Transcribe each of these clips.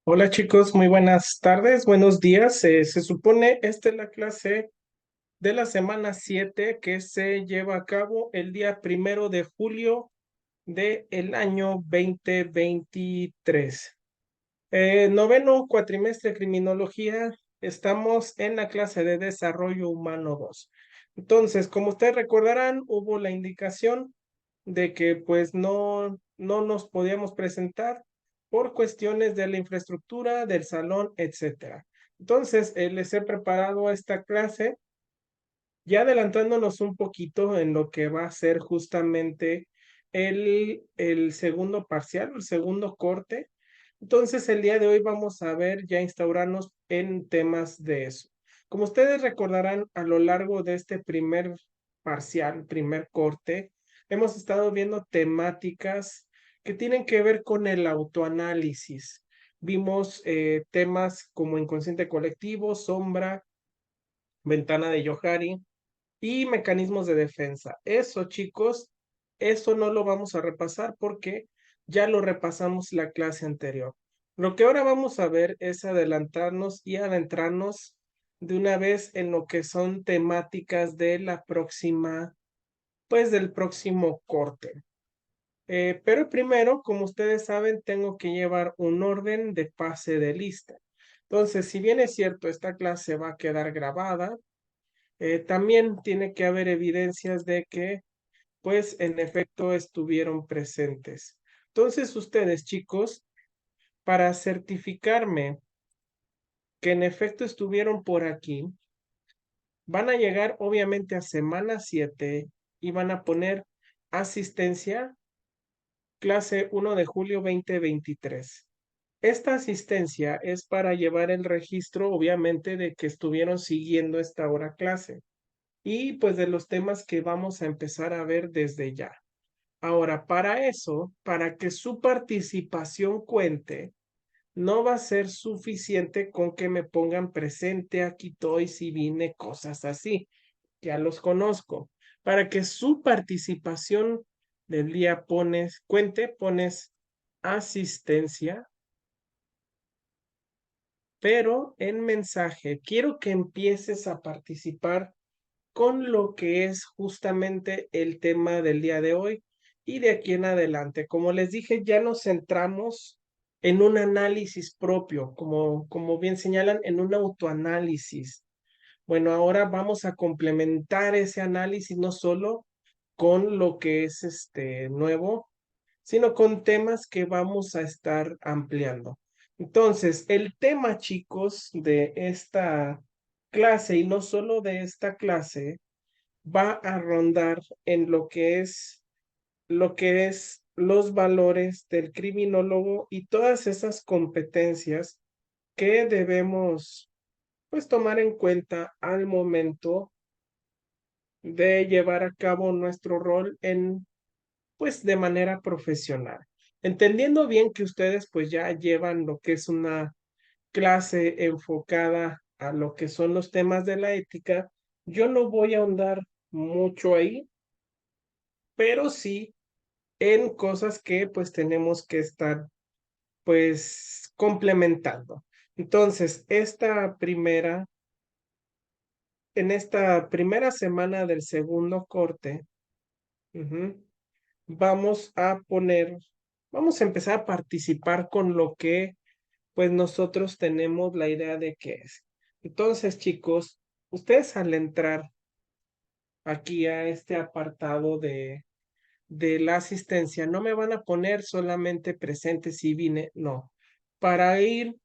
Hola chicos, muy buenas tardes, buenos días. Se supone esta es la clase de la semana 7 que se lleva a cabo el día 1 de julio del año 2023. Noveno cuatrimestre Criminología, estamos en la clase de Desarrollo Humano 2. Entonces, como ustedes recordarán, hubo la indicación de que pues no nos podíamos presentar por cuestiones de la infraestructura, del salón, etcétera. Entonces, les he preparado esta clase, ya adelantándonos un poquito en lo que va a ser justamente el segundo parcial, el segundo corte. Entonces, el día de hoy vamos a ver, ya instaurarnos en temas de eso. Como ustedes recordarán, a lo largo de este primer parcial, primer corte, hemos estado viendo temáticas que tienen que ver con el autoanálisis. Vimos temas como inconsciente colectivo, sombra, ventana de Johari y mecanismos de defensa. Eso, chicos, eso no lo vamos a repasar porque ya lo repasamos la clase anterior. Lo que ahora vamos a ver es adelantarnos y adentrarnos de una vez en lo que son temáticas de la próxima, pues del próximo corte. Pero primero, como ustedes saben, tengo que llevar un orden de pase de lista. Entonces, si bien es cierto, esta clase va a quedar grabada, también tiene que haber evidencias de que, pues, en efecto estuvieron presentes. Entonces, ustedes, chicos, para certificarme que en efecto estuvieron por aquí, van a llegar obviamente a semana 7 y van a poner asistencia, clase 1 de julio 2023. Esta asistencia es para llevar el registro, obviamente, de que estuvieron siguiendo esta hora clase y pues de los temas que vamos a empezar a ver desde ya. Ahora, para eso, para que su participación cuente, no va a ser suficiente con que me pongan presente, aquí estoy, si vine, cosas así. Ya los conozco. Para que su participación del día cuente, pones asistencia, pero en mensaje. Quiero que empieces a participar con lo que es justamente el tema del día de hoy y de aquí en adelante. Como les dije, ya nos centramos en un análisis propio, como bien señalan, en un autoanálisis. Bueno, ahora vamos a complementar ese análisis no solo con lo que es este nuevo, sino con temas que vamos a estar ampliando. Entonces, el tema, chicos, de esta clase y no solo de esta clase, va a rondar en lo que es los valores del criminólogo y todas esas competencias que debemos pues tomar en cuenta al momento de llevar a cabo nuestro rol en pues de manera profesional. Entendiendo bien que ustedes pues ya llevan lo que es una clase enfocada a lo que son los temas de la ética, yo no voy a ahondar mucho ahí, pero sí en cosas que pues tenemos que estar pues complementando. Entonces, en esta primera semana del segundo corte, ujú, vamos a vamos a empezar a participar con lo que pues nosotros tenemos la idea de qué es. Entonces, chicos, ustedes al entrar aquí a este apartado de la asistencia, no me van a poner solamente presente si vine, no. Para ir,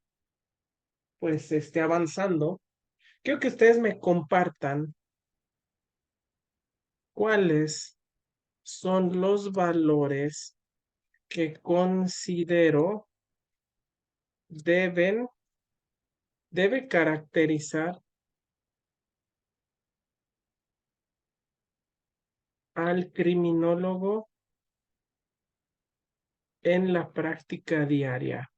pues, avanzando, quiero que ustedes me compartan cuáles son los valores que considero deben, debe caracterizar al criminólogo en la práctica diaria.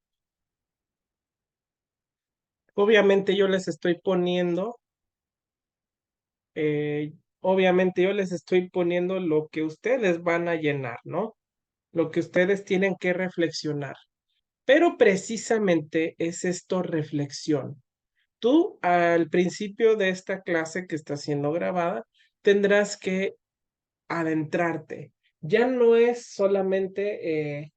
Obviamente yo les estoy poniendo obviamente yo les estoy poniendo lo que ustedes van a llenar, ¿no? Lo que ustedes tienen que reflexionar. Pero precisamente es esto reflexión. Tú al principio de esta clase que está siendo grabada tendrás que adentrarte. Ya no es solamente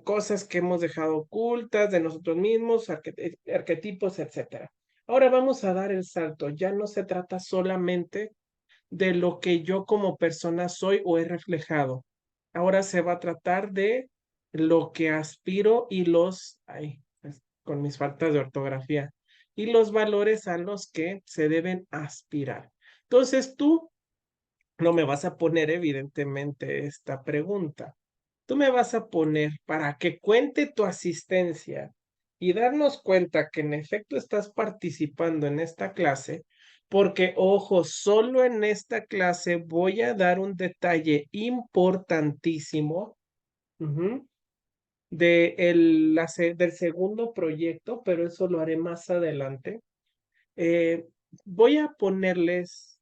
cosas que hemos dejado ocultas de nosotros mismos, arquetipos, etcétera. Ahora vamos a dar el salto. Ya no se trata solamente de lo que yo como persona soy o he reflejado. Ahora se va a tratar de lo que aspiro y con mis faltas de ortografía, y los valores a los que se deben aspirar. Entonces tú no me vas a poner evidentemente esta pregunta. Tú me vas a poner para que cuente tu asistencia y darnos cuenta que en efecto estás participando en esta clase, porque, ojo, solo en esta clase voy a dar un detalle importantísimo ujú, del segundo proyecto, pero eso lo haré más adelante. Eh, Voy a ponerles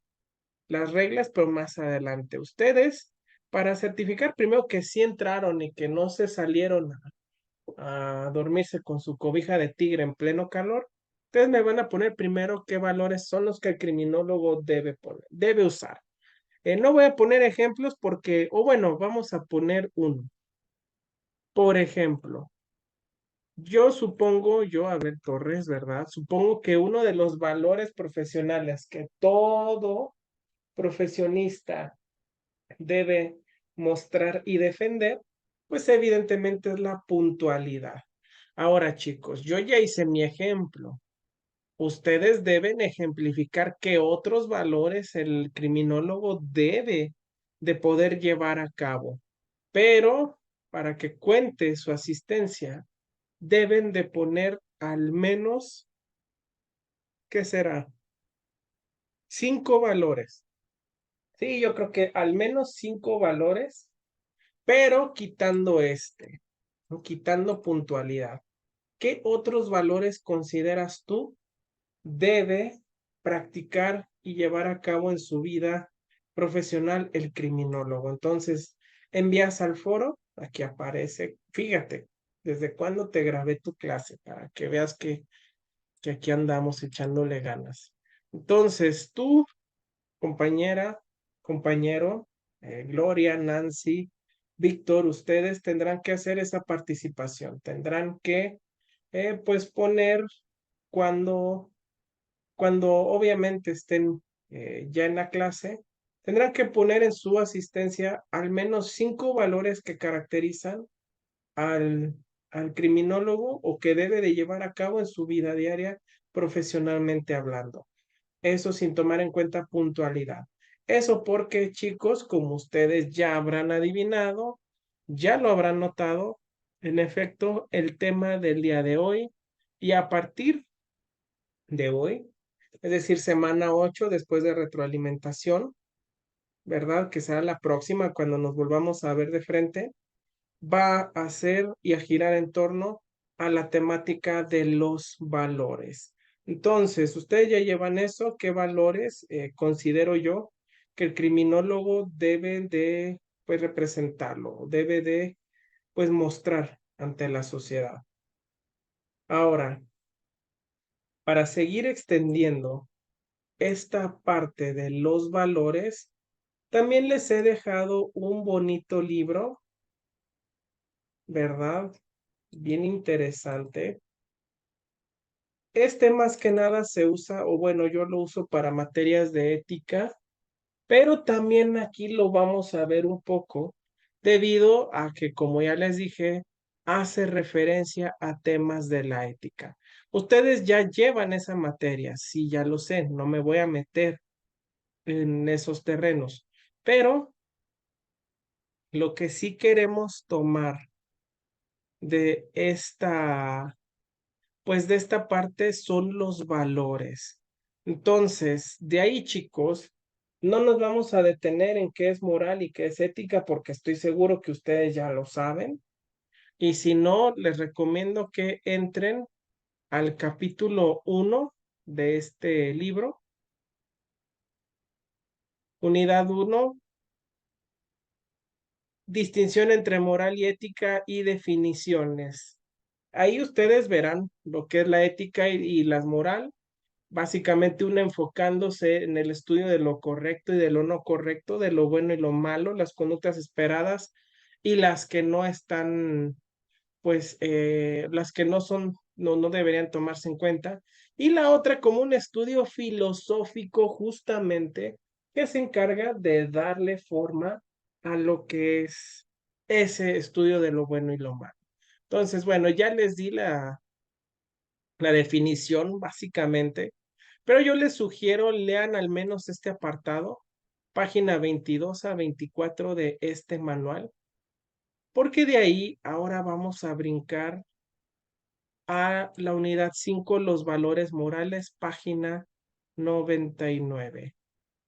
las reglas, pero más adelante. Ustedes, para certificar primero que sí entraron y que no se salieron a dormirse con su cobija de tigre en pleno calor, ustedes me van a poner primero qué valores son los que el criminólogo debe poner, debe usar. No voy a poner ejemplos porque, o bueno, vamos a poner uno. Por ejemplo, Abel Torres, ¿verdad? Supongo que uno de los valores profesionales que todo profesionista debe mostrar y defender, pues evidentemente es la puntualidad. Ahora, chicos, yo ya hice mi ejemplo. Ustedes deben ejemplificar qué otros valores el criminólogo debe de poder llevar a cabo. Pero para que cuente su asistencia, deben de poner al menos, ¿qué será? 5 valores. Sí, yo creo que al menos 5 valores, pero quitando ¿no? Quitando puntualidad. ¿Qué otros valores consideras tú debe practicar y llevar a cabo en su vida profesional el criminólogo? Entonces, envías al foro, aquí aparece, fíjate, desde cuándo te grabé tu clase, para que veas que aquí andamos echándole ganas. Entonces, tú, compañera, compañero, Gloria, Nancy, Víctor, ustedes tendrán que hacer esa participación, tendrán que, pues, poner cuando cuando obviamente estén ya en la clase, tendrán que poner en su asistencia al menos 5 valores que caracterizan al, al criminólogo o que debe de llevar a cabo en su vida diaria profesionalmente hablando. Eso sin tomar en cuenta puntualidad. Eso porque, chicos, como ustedes ya habrán adivinado, ya lo habrán notado, en efecto, el tema del día de hoy y a partir de hoy, es decir, semana 8 después de retroalimentación, ¿verdad? Que será la próxima cuando nos volvamos a ver de frente, va a ser y a girar en torno a la temática de los valores. Entonces, ustedes ya llevan eso, ¿qué valores considero yo que el criminólogo debe de, pues, representarlo, debe de, pues, mostrar ante la sociedad? Ahora, para seguir extendiendo esta parte de los valores, también les he dejado un bonito libro, ¿verdad? Bien interesante. Este más que nada se usa, o bueno, yo lo uso para materias de ética, pero también aquí lo vamos a ver un poco debido a que, como ya les dije, hace referencia a temas de la ética. Ustedes ya llevan esa materia, sí, ya lo sé, no me voy a meter en esos terrenos, pero lo que sí queremos tomar de pues de esta parte son los valores. Entonces, de ahí, chicos, no nos vamos a detener en qué es moral y qué es ética, porque estoy seguro que ustedes ya lo saben. Y si no, les recomiendo que entren al capítulo 1 de este libro, unidad 1, distinción entre moral y ética y definiciones. Ahí ustedes verán lo que es la ética y la moral, básicamente una enfocándose en el estudio de lo correcto y de lo no correcto, de lo bueno y lo malo, las conductas esperadas y las que no están, pues, las que no son, no deberían tomarse en cuenta. Y la otra como un estudio filosófico justamente que se encarga de darle forma a lo que es ese estudio de lo bueno y lo malo. Entonces, bueno, ya les di la definición básicamente, pero yo les sugiero lean al menos este apartado, página 22 a 24 de este manual, porque de ahí ahora vamos a brincar a la unidad 5 los valores morales, página 99.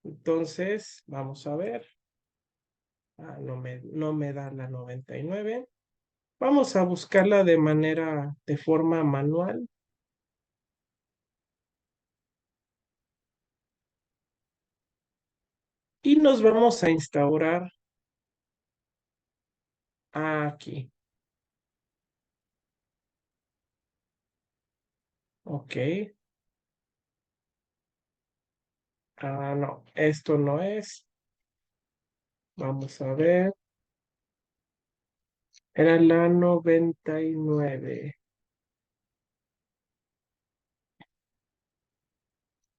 Entonces, vamos a ver. No me da la 99. Vamos a buscarla de forma manual. Y nos vamos a instaurar aquí. Ok. No, esto no es. Vamos a ver. Era la 99.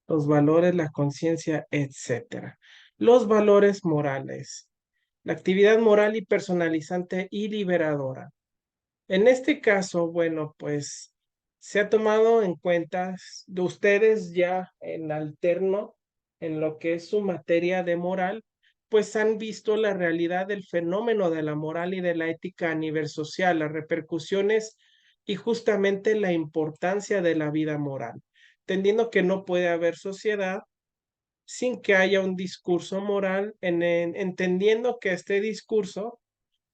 Los valores, la conciencia, etcétera. Los valores morales. La actividad moral y personalizante y liberadora. En este caso, bueno, pues se ha tomado en cuenta de ustedes ya en alterno, en lo que es su materia de moral, pues han visto la realidad del fenómeno de la moral y de la ética a nivel social, las repercusiones y justamente la importancia de la vida moral, entendiendo que no puede haber sociedad sin que haya un discurso moral, entendiendo que este discurso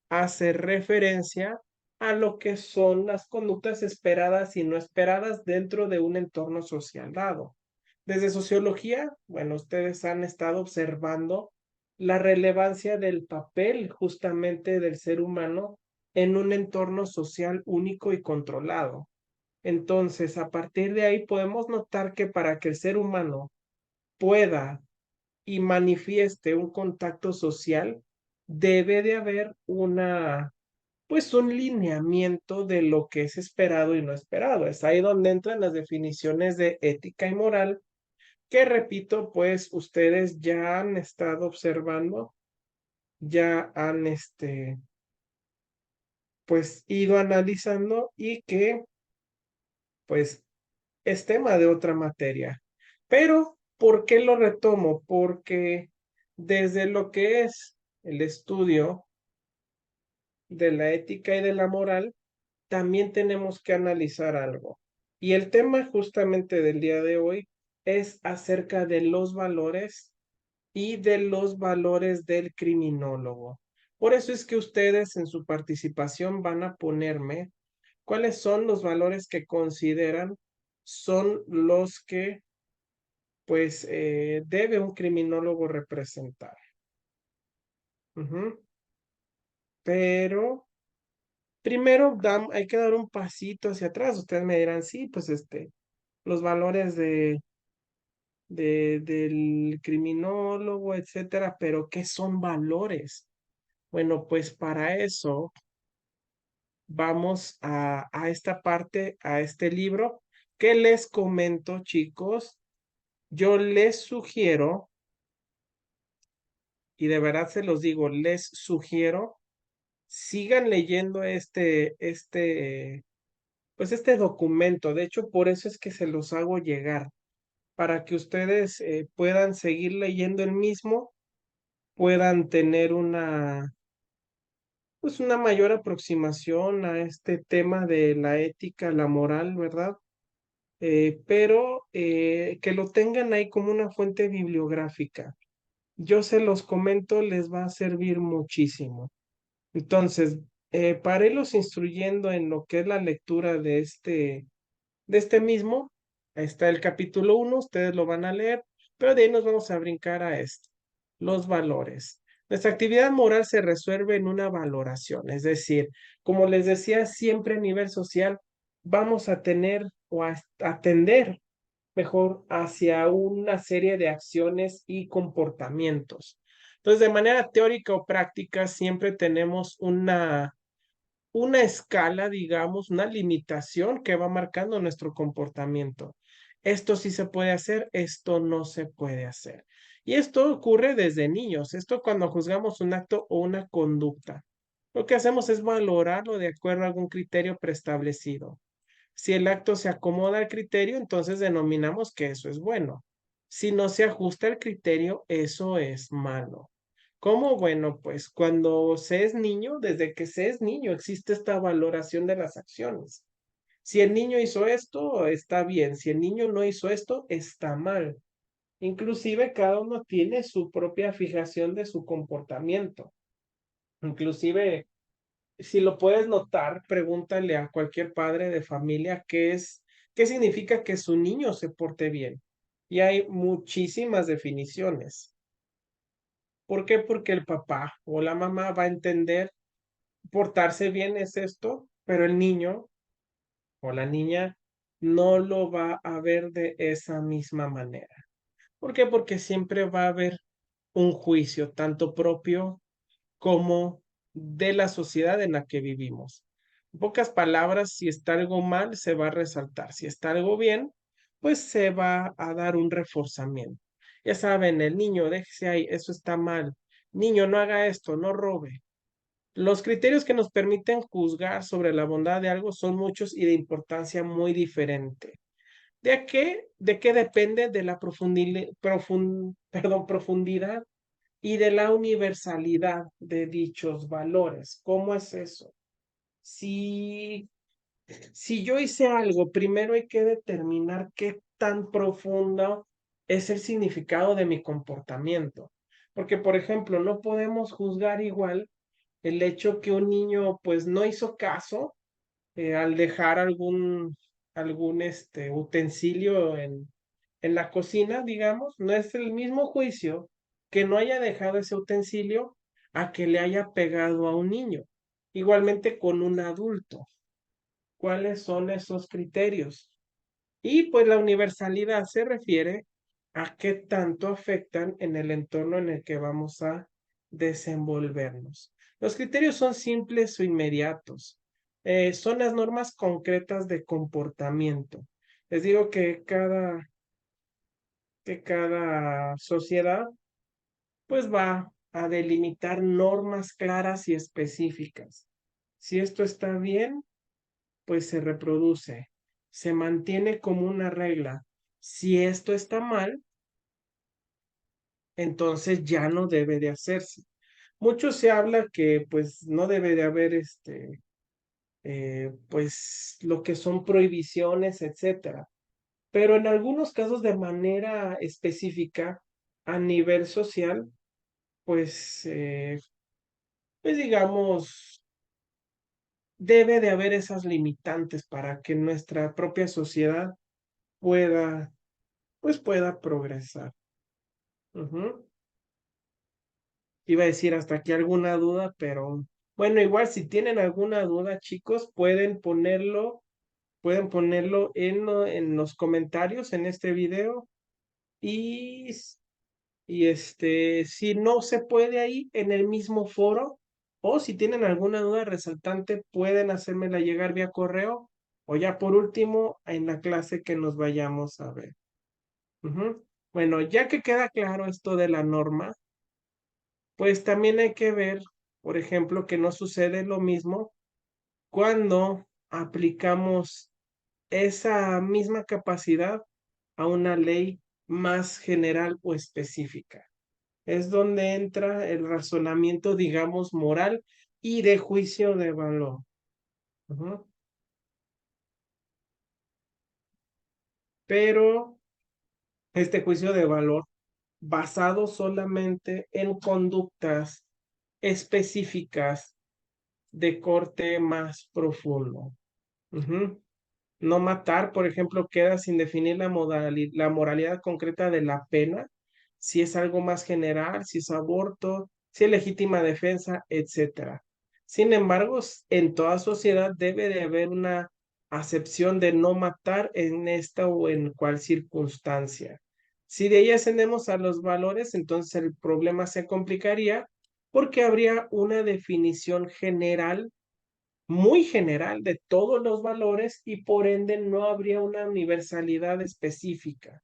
hace referencia a lo que son las conductas esperadas y no esperadas dentro de un entorno social dado. Desde sociología, bueno, ustedes han estado observando la relevancia del papel justamente del ser humano en un entorno social único y controlado. Entonces, a partir de ahí podemos notar que para que el ser humano pueda y manifieste un contacto social, debe de haber pues un lineamiento de lo que es esperado y no esperado. Es ahí donde entran las definiciones de ética y moral, que repito, pues ustedes ya han estado observando, ya han pues ido analizando y que pues es tema de otra materia. Pero, ¿por qué lo retomo? Porque desde lo que es el estudio de la ética y de la moral, también tenemos que analizar algo. Y el tema justamente del día de hoy es acerca de los valores y de los valores del criminólogo. Por eso es que ustedes en su participación van a ponerme cuáles son los valores que consideran son los que pues debe un criminólogo representar. Ujú. Pero primero hay que dar un pasito hacia atrás. Ustedes me dirán, sí, pues los valores del criminólogo, etcétera, pero ¿qué son valores? Bueno, pues para eso vamos a esta parte, a este libro que les comento, chicos. Yo les sugiero, y de verdad se los digo, les sugiero, sigan leyendo pues este documento. De hecho, por eso es que se los hago llegar, para que ustedes puedan seguir leyendo el mismo, puedan tener pues una mayor aproximación a este tema de la ética, la moral, ¿verdad? Pero que lo tengan ahí como una fuente bibliográfica. Yo se los comento, les va a servir muchísimo. Entonces, para irlos instruyendo en lo que es la lectura de este mismo, ahí está el capítulo 1, ustedes lo van a leer, pero de ahí nos vamos a brincar a esto, los valores. Nuestra actividad moral se resuelve en una valoración, es decir, como les decía, siempre a nivel social vamos a tener o a atender mejor hacia una serie de acciones y comportamientos. Entonces, de manera teórica o práctica, siempre tenemos una escala, digamos, una limitación que va marcando nuestro comportamiento. Esto sí se puede hacer, esto no se puede hacer. Y esto ocurre desde niños, esto cuando juzgamos un acto o una conducta. Lo que hacemos es valorarlo de acuerdo a algún criterio preestablecido. Si el acto se acomoda al criterio, entonces denominamos que eso es bueno. Si no se ajusta al criterio, eso es malo. ¿Cómo? Bueno, pues cuando se es niño, desde que se es niño, existe esta valoración de las acciones. Si el niño hizo esto, está bien. Si el niño no hizo esto, está mal. Inclusive cada uno tiene su propia fijación de su comportamiento. Inclusive si lo puedes notar, pregúntale a cualquier padre de familia qué significa que su niño se porte bien. Y hay muchísimas definiciones. ¿Por qué? Porque el papá o la mamá va a entender portarse bien es esto, pero el niño o la niña no lo va a ver de esa misma manera. ¿Por qué? Porque siempre va a haber un juicio, tanto propio como de la sociedad en la que vivimos. En pocas palabras, si está algo mal, se va a resaltar. Si está algo bien, pues se va a dar un reforzamiento. Ya saben, el niño, déjese ahí, eso está mal. Niño, no haga esto, no robe. Los criterios que nos permiten juzgar sobre la bondad de algo son muchos y de importancia muy diferente. ¿De qué depende de la profundidad y de la universalidad de dichos valores? ¿Cómo es eso? Si, si yo hice algo, primero hay que determinar qué tan profundo es el significado de mi comportamiento. Porque, por ejemplo, no podemos juzgar igual el hecho que un niño pues no hizo caso al dejar algún utensilio en la cocina, digamos, no es el mismo juicio que no haya dejado ese utensilio a que le haya pegado a un niño. Igualmente con un adulto. ¿Cuáles son esos criterios? Y pues la universalidad se refiere a qué tanto afectan en el entorno en el que vamos a desenvolvernos. Los criterios son simples o inmediatos. Son las normas concretas de comportamiento. Les digo que cada sociedad pues va a delimitar normas claras y específicas. Si esto está bien, pues se reproduce, se mantiene como una regla. Si esto está mal, entonces ya no debe de hacerse. Mucho se habla que pues no debe de haber pues lo que son prohibiciones, etcétera. Pero en algunos casos de manera específica a nivel social, pues, pues digamos, debe de haber esas limitantes para que nuestra propia sociedad pueda, pues pueda progresar. Ujú. Iba a decir hasta aquí alguna duda, pero bueno, igual si tienen alguna duda, chicos, pueden ponerlo en los comentarios en este video y, si no se puede ahí en el mismo foro o si tienen alguna duda resaltante, pueden hacérmela llegar vía correo o ya por último en la clase que nos vayamos a ver. Ujú. Bueno, ya que queda claro esto de la norma, pues también hay que ver, por ejemplo, que no sucede lo mismo cuando aplicamos esa misma capacidad a una ley más general o específica. Es donde entra el razonamiento, digamos, moral y de juicio de valor. Ujú. Pero este juicio de valor basado solamente en conductas específicas de corte más profundo. Ujú. No matar, por ejemplo, queda sin definir la moralidad concreta de la pena, si es algo más general, si es aborto, si es legítima defensa, etcétera. Sin embargo, en toda sociedad debe de haber una acepción de no matar en esta o en cual circunstancia. Si de ahí ascendemos a los valores, entonces el problema se complicaría porque habría una definición general, muy general de todos los valores y por ende no habría una universalidad específica.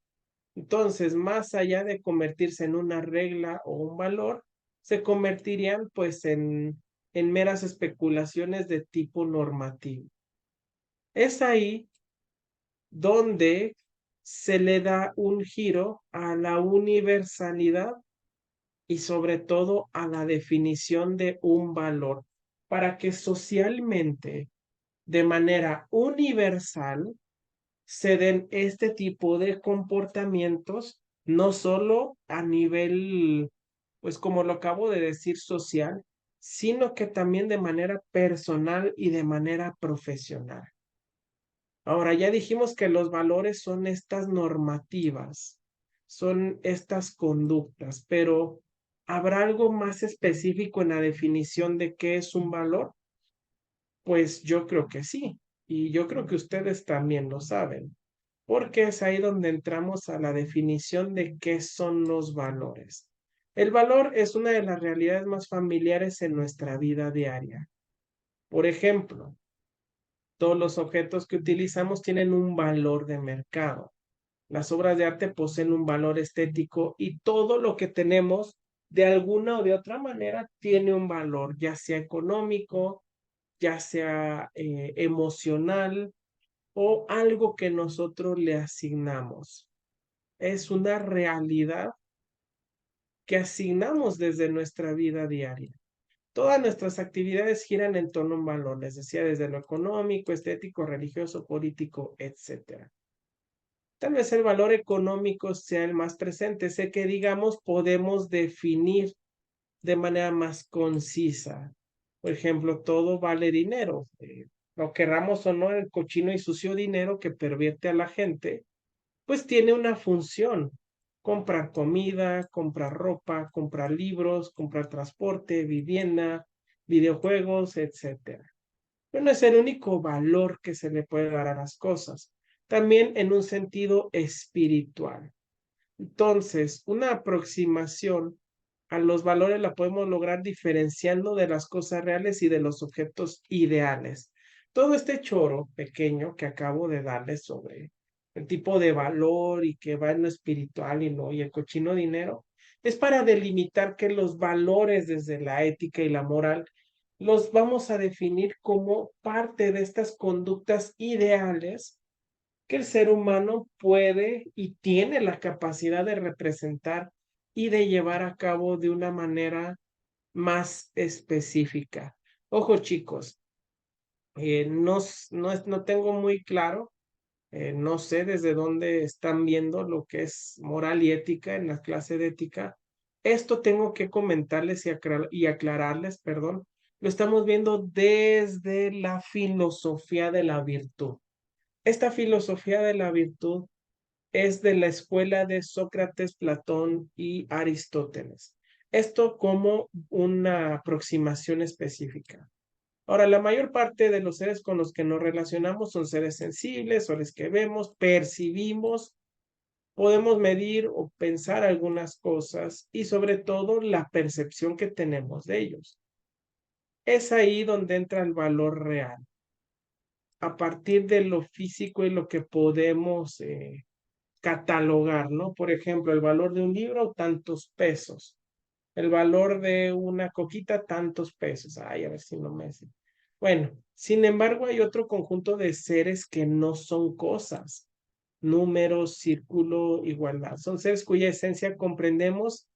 Entonces, más allá de convertirse en una regla o un valor, se convertirían pues en meras especulaciones de tipo normativo. Es ahí donde se le da un giro a la universalidad y sobre todo a la definición de un valor para que socialmente, de manera universal, se den este tipo de comportamientos, no solo a nivel, pues como lo acabo de decir, social, sino que también de manera personal y de manera profesional. Ahora, ya dijimos que los valores son estas normativas, son estas conductas, pero ¿habrá algo más específico en la definición de qué es un valor? Pues yo creo que sí, y yo creo que ustedes también lo saben, porque es ahí donde entramos a la definición de qué son los valores. El valor es una de las realidades más familiares en nuestra vida diaria. Por ejemplo, todos los objetos que utilizamos tienen un valor de mercado. Las obras de arte poseen un valor estético y todo lo que tenemos de alguna o de otra manera tiene un valor, ya sea económico, ya sea emocional o algo que nosotros le asignamos. Es una realidad que asignamos desde nuestra vida diaria. Todas nuestras actividades giran en torno a un valor, les decía, desde lo económico, estético, religioso, político, etcétera. Tal vez el valor económico sea el más presente, sé que digamos podemos definir de manera más concisa. Por ejemplo, todo vale dinero. Lo querramos o no, el cochino y sucio dinero que pervierte a la gente, pues tiene una función. Comprar comida, comprar ropa, comprar libros, comprar transporte, vivienda, videojuegos, etcétera. Pero no es el único valor que se le puede dar a las cosas, también en un sentido espiritual. Entonces, una aproximación a los valores la podemos lograr diferenciando de las cosas reales y de los objetos ideales. Todo este choro pequeño que acabo de darles sobre el tipo de valor y que va en lo espiritual y no, y el cochino dinero, es para delimitar que los valores desde la ética y la moral los vamos a definir como parte de estas conductas ideales que el ser humano puede y tiene la capacidad de representar y de llevar a cabo de una manera más específica. Ojo, chicos, no tengo muy claro, no sé desde dónde están viendo lo que es moral y ética en la clase de ética. Esto tengo que comentarles y aclararles, perdón. Lo estamos viendo desde la filosofía de la virtud. Esta filosofía de la virtud es de la escuela de Sócrates, Platón y Aristóteles. Esto como una aproximación específica. Ahora, la mayor parte de los seres con los que nos relacionamos son seres sensibles, o los que vemos, percibimos, podemos medir o pensar algunas cosas y sobre todo la percepción que tenemos de ellos. Es ahí donde entra el valor real, a partir de lo físico y lo que podemos catalogar, ¿no? Por ejemplo, el valor de un libro, tantos pesos. El valor de una coquita, tantos pesos. Ay, a ver si no me... Bueno, sin embargo, hay otro conjunto de seres que no son cosas. Números, círculo, igualdad. Son seres cuya esencia comprendemos,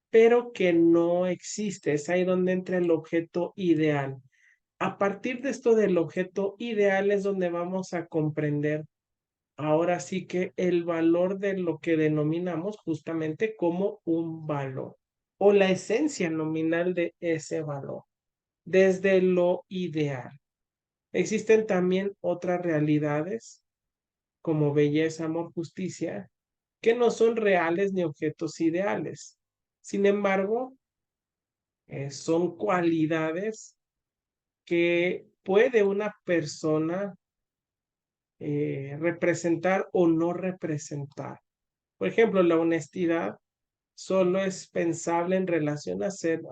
pero que no existe. Es ahí donde entra el objeto ideal. A partir de esto del objeto ideal es donde vamos a comprender ahora sí que el valor de lo que denominamos justamente como un valor o la esencia nominal de ese valor desde lo ideal. Existen también otras realidades como belleza, amor, justicia, que no son reales ni objetos ideales. Sin embargo, Son cualidades que puede una persona representar o no representar. Por ejemplo, la honestidad solo es pensable en relación a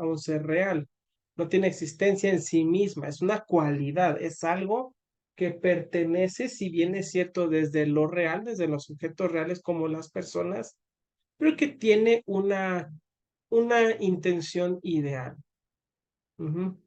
un ser real. No tiene existencia en sí misma, es una cualidad, es algo que pertenece, si bien es cierto, desde lo real, desde los objetos reales como las personas, pero que tiene una intención ideal. Ujú.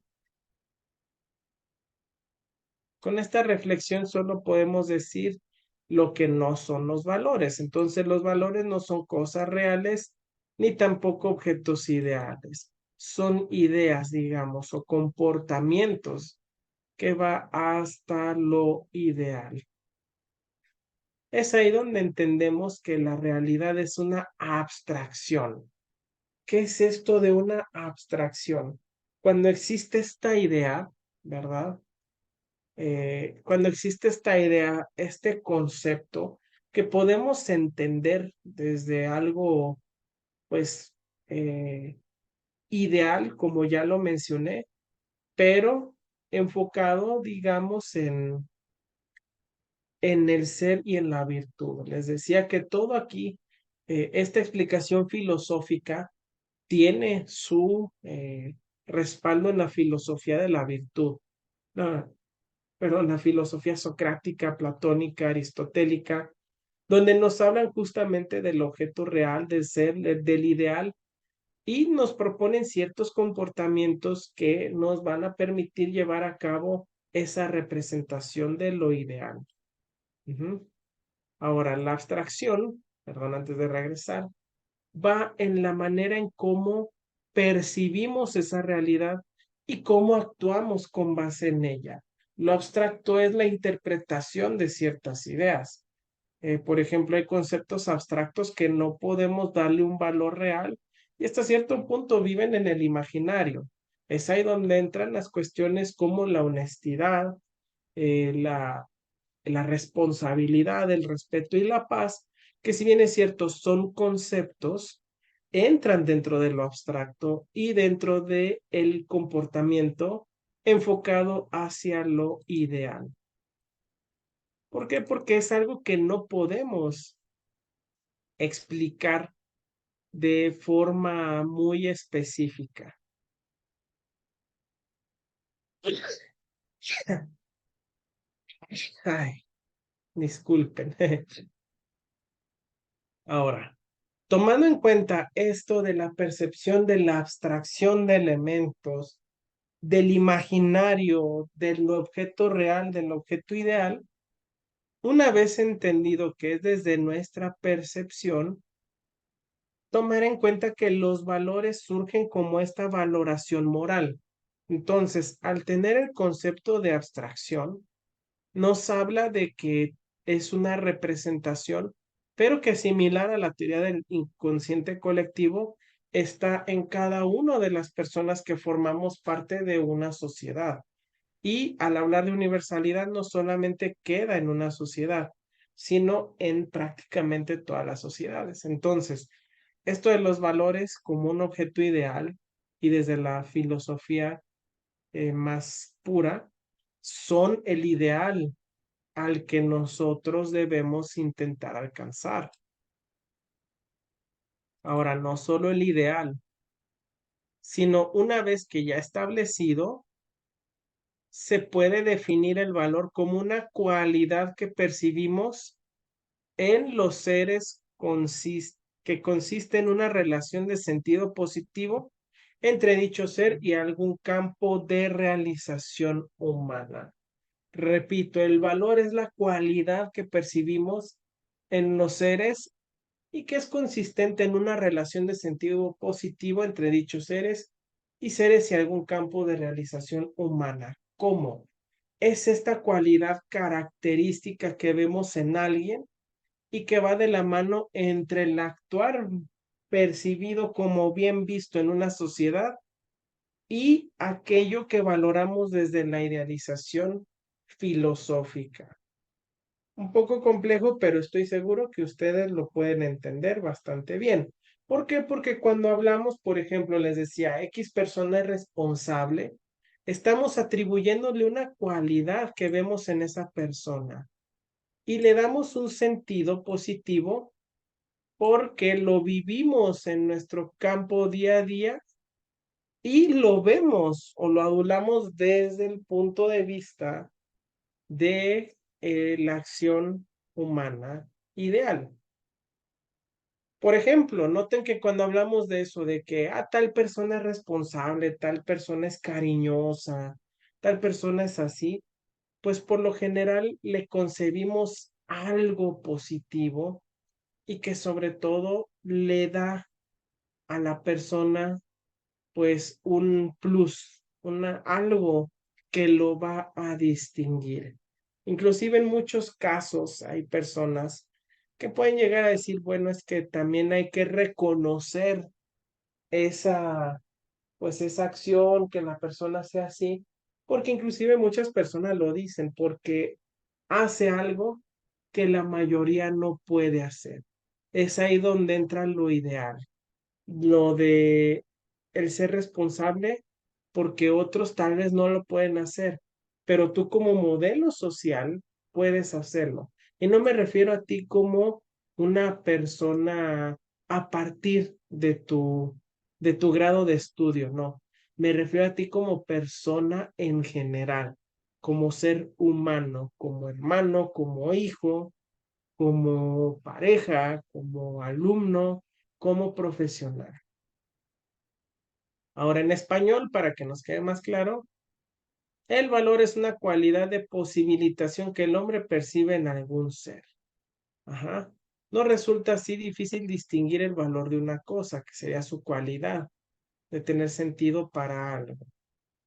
Con esta reflexión solo podemos decir lo que no son los valores. Entonces, los valores no son cosas reales ni tampoco objetos ideales. Son ideas, digamos, o comportamientos que va hasta lo ideal. Es ahí donde entendemos que la realidad es una abstracción. ¿Qué es esto de una abstracción? Cuando existe esta idea, ¿verdad? Cuando existe esta idea, este concepto que podemos entender desde algo, pues, ideal, como ya lo mencioné, pero enfocado, digamos, en el ser y en la virtud. Les decía que todo aquí, esta explicación filosófica tiene su respaldo en la filosofía de la virtud. No, pero la filosofía socrática, platónica, aristotélica, donde nos hablan justamente del objeto real, del ser, del ideal, y nos proponen ciertos comportamientos que nos van a permitir llevar a cabo esa representación de lo ideal. Ujú. Ahora, la abstracción, perdón, antes de regresar, va en la manera en cómo percibimos esa realidad y cómo actuamos con base en ella. Lo abstracto es la interpretación de ciertas ideas. Por ejemplo, hay conceptos abstractos que no podemos darle un valor real y hasta cierto punto viven en el imaginario. Es ahí donde entran las cuestiones como la honestidad, la responsabilidad, el respeto y la paz, que si bien es cierto, son conceptos, entran dentro de lo abstracto y dentro de el comportamiento enfocado hacia lo ideal. ¿Por qué? Porque es algo que no podemos explicar de forma muy específica. Ay, disculpen. Ahora, tomando en cuenta esto de la percepción de la abstracción de elementos, del imaginario, del objeto real, del objeto ideal, una vez entendido que es desde nuestra percepción, tomar en cuenta que los valores surgen como esta valoración moral. Entonces, al tener el concepto de abstracción, nos habla de que es una representación, pero que similar a la teoría del inconsciente colectivo, está en cada una de las personas que formamos parte de una sociedad. Y al hablar de universalidad, no solamente queda en una sociedad, sino en prácticamente todas las sociedades. Entonces, esto de los valores como un objeto ideal y desde la filosofía más pura, son el ideal al que nosotros debemos intentar alcanzar. Ahora, no solo el ideal, sino una vez que ya establecido, se puede definir el valor como una cualidad que percibimos en los seres que consiste en una relación de sentido positivo entre dicho ser y algún campo de realización humana. Repito, el valor es la cualidad que percibimos en los seres y que es consistente en una relación de sentido positivo entre dichos seres y algún campo de realización humana. ¿Cómo? Es esta cualidad característica que vemos en alguien y que va de la mano entre el actuar percibido como bien visto en una sociedad y aquello que valoramos desde la idealización filosófica. Un poco complejo, pero estoy seguro que ustedes lo pueden entender bastante bien. ¿Por qué? Porque cuando hablamos, por ejemplo, les decía, X persona es responsable, estamos atribuyéndole una cualidad que vemos en esa persona y le damos un sentido positivo porque lo vivimos en nuestro campo día a día y lo vemos o lo adulamos desde el punto de vista de la acción humana ideal. Por ejemplo, noten que cuando hablamos de eso, de que tal persona es responsable, tal persona es cariñosa, tal persona es así, pues por lo general le concebimos algo positivo y que sobre todo le da a la persona pues un plus, algo que lo va a distinguir. Inclusive en muchos casos hay personas que pueden llegar a decir, bueno, es que también hay que reconocer esa, pues esa acción, que la persona sea así, porque inclusive muchas personas lo dicen, porque hace algo que la mayoría no puede hacer. Es ahí donde entra lo ideal, lo de el ser responsable, porque otros tal vez no lo pueden hacer, pero tú como modelo social puedes hacerlo. Y no me refiero a ti como una persona a partir de tu grado de estudio, no. Me refiero a ti como persona en general, como ser humano, como hermano, como hijo, como pareja, como alumno, como profesional. Ahora en español, para que nos quede más claro, el valor es una cualidad de posibilitación que el hombre percibe en algún ser. Ajá. No resulta así difícil distinguir el valor de una cosa, que sería su cualidad, de tener sentido para algo.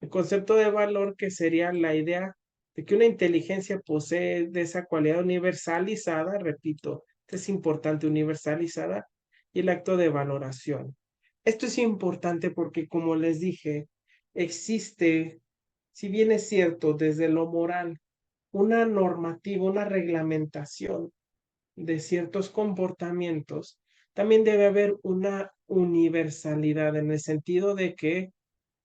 El concepto de valor, que sería la idea de que una inteligencia posee de esa cualidad universalizada, repito, esto es importante, universalizada, y el acto de valoración. Esto es importante porque, como les dije, existe, si bien es cierto, desde lo moral, una normativa, una reglamentación de ciertos comportamientos, también debe haber una universalidad en el sentido de que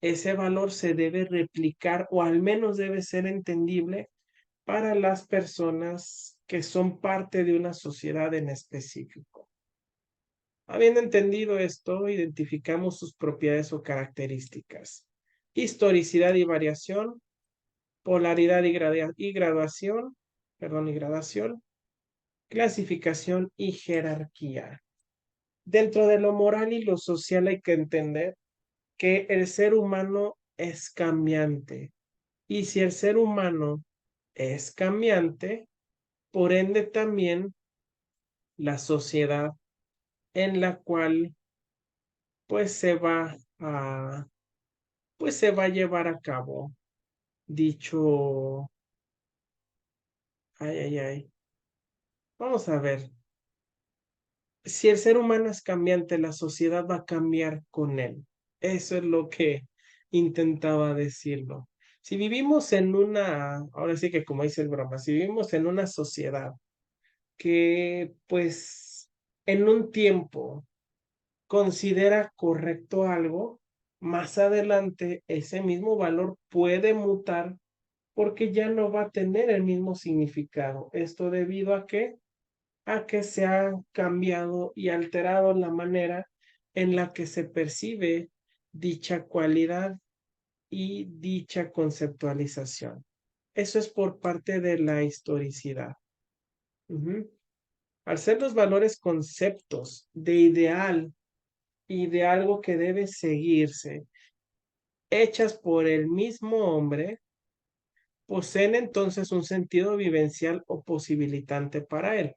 ese valor se debe replicar o al menos debe ser entendible para las personas que son parte de una sociedad en específico. Habiendo entendido esto, identificamos sus propiedades o características. Historicidad y variación, polaridad y graduación, perdón, y gradación, clasificación y jerarquía. Dentro de lo moral y lo social hay que entender que el ser humano es cambiante. Y si el ser humano es cambiante, por ende también la sociedad en la cual pues se va a pues se va a llevar a cabo dicho, ay, ay, ay. Vamos a ver, si el ser humano es cambiante, la sociedad va a cambiar con él. Eso es lo que intentaba decirlo. Si vivimos en una, ahora sí que como dice el broma, si vivimos en una sociedad que pues en un tiempo considera correcto algo, más adelante ese mismo valor puede mutar porque ya no va a tener el mismo significado. Esto debido a que se ha cambiado y alterado la manera en la que se percibe dicha cualidad y dicha conceptualización. Eso es por parte de la historicidad. Ujú. Al ser los valores conceptos de ideal y de algo que debe seguirse, hechas por el mismo hombre, poseen entonces un sentido vivencial o posibilitante para él.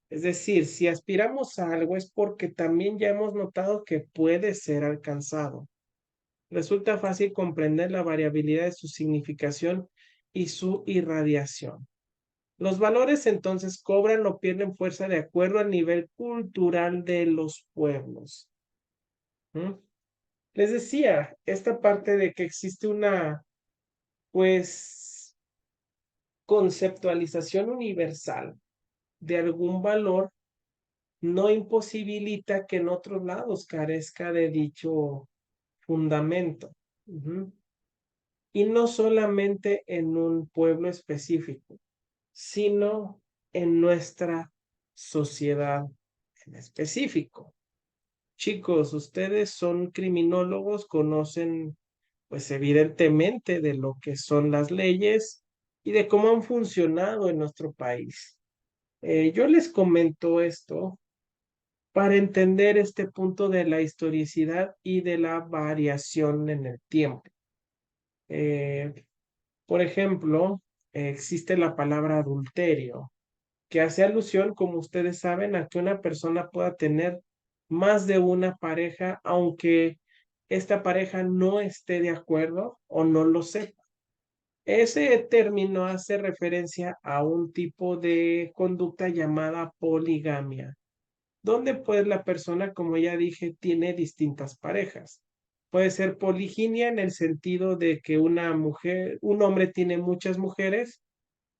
Es decir, si aspiramos a algo es porque también ya hemos notado que puede ser alcanzado. Resulta fácil comprender la variabilidad de su significación y su irradiación. Los valores entonces cobran o pierden fuerza de acuerdo al nivel cultural de los pueblos. ¿Mm? Les decía, esta parte de que existe una, pues, conceptualización universal de algún valor no imposibilita que en otros lados carezca de dicho fundamento. Ujú. Y no solamente en un pueblo específico, sino en nuestra sociedad en específico. Chicos, ustedes son criminólogos, conocen pues evidentemente de lo que son las leyes y de cómo han funcionado en nuestro país. Yo les comento esto para entender este punto de la historicidad y de la variación en el tiempo. Eh, por ejemplo, existe la palabra adulterio, que hace alusión, como ustedes saben, a que una persona pueda tener más de una pareja, aunque esta pareja no esté de acuerdo o no lo sepa. Ese término hace referencia a un tipo de conducta llamada poligamia, donde pues la persona, como ya dije, tiene distintas parejas. Puede ser poliginia en el sentido de que una mujer, un hombre tiene muchas mujeres,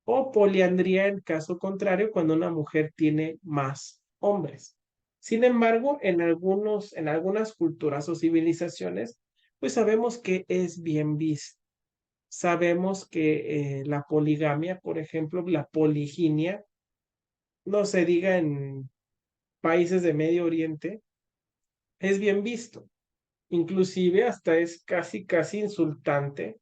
o poliandría en caso contrario, cuando una mujer tiene más hombres. Sin embargo, en algunas culturas o civilizaciones, pues sabemos que es bien visto. Sabemos que la poligamia, por ejemplo, la poliginia, no se diga en países de Medio Oriente, es bien visto. Inclusive hasta es casi, casi insultante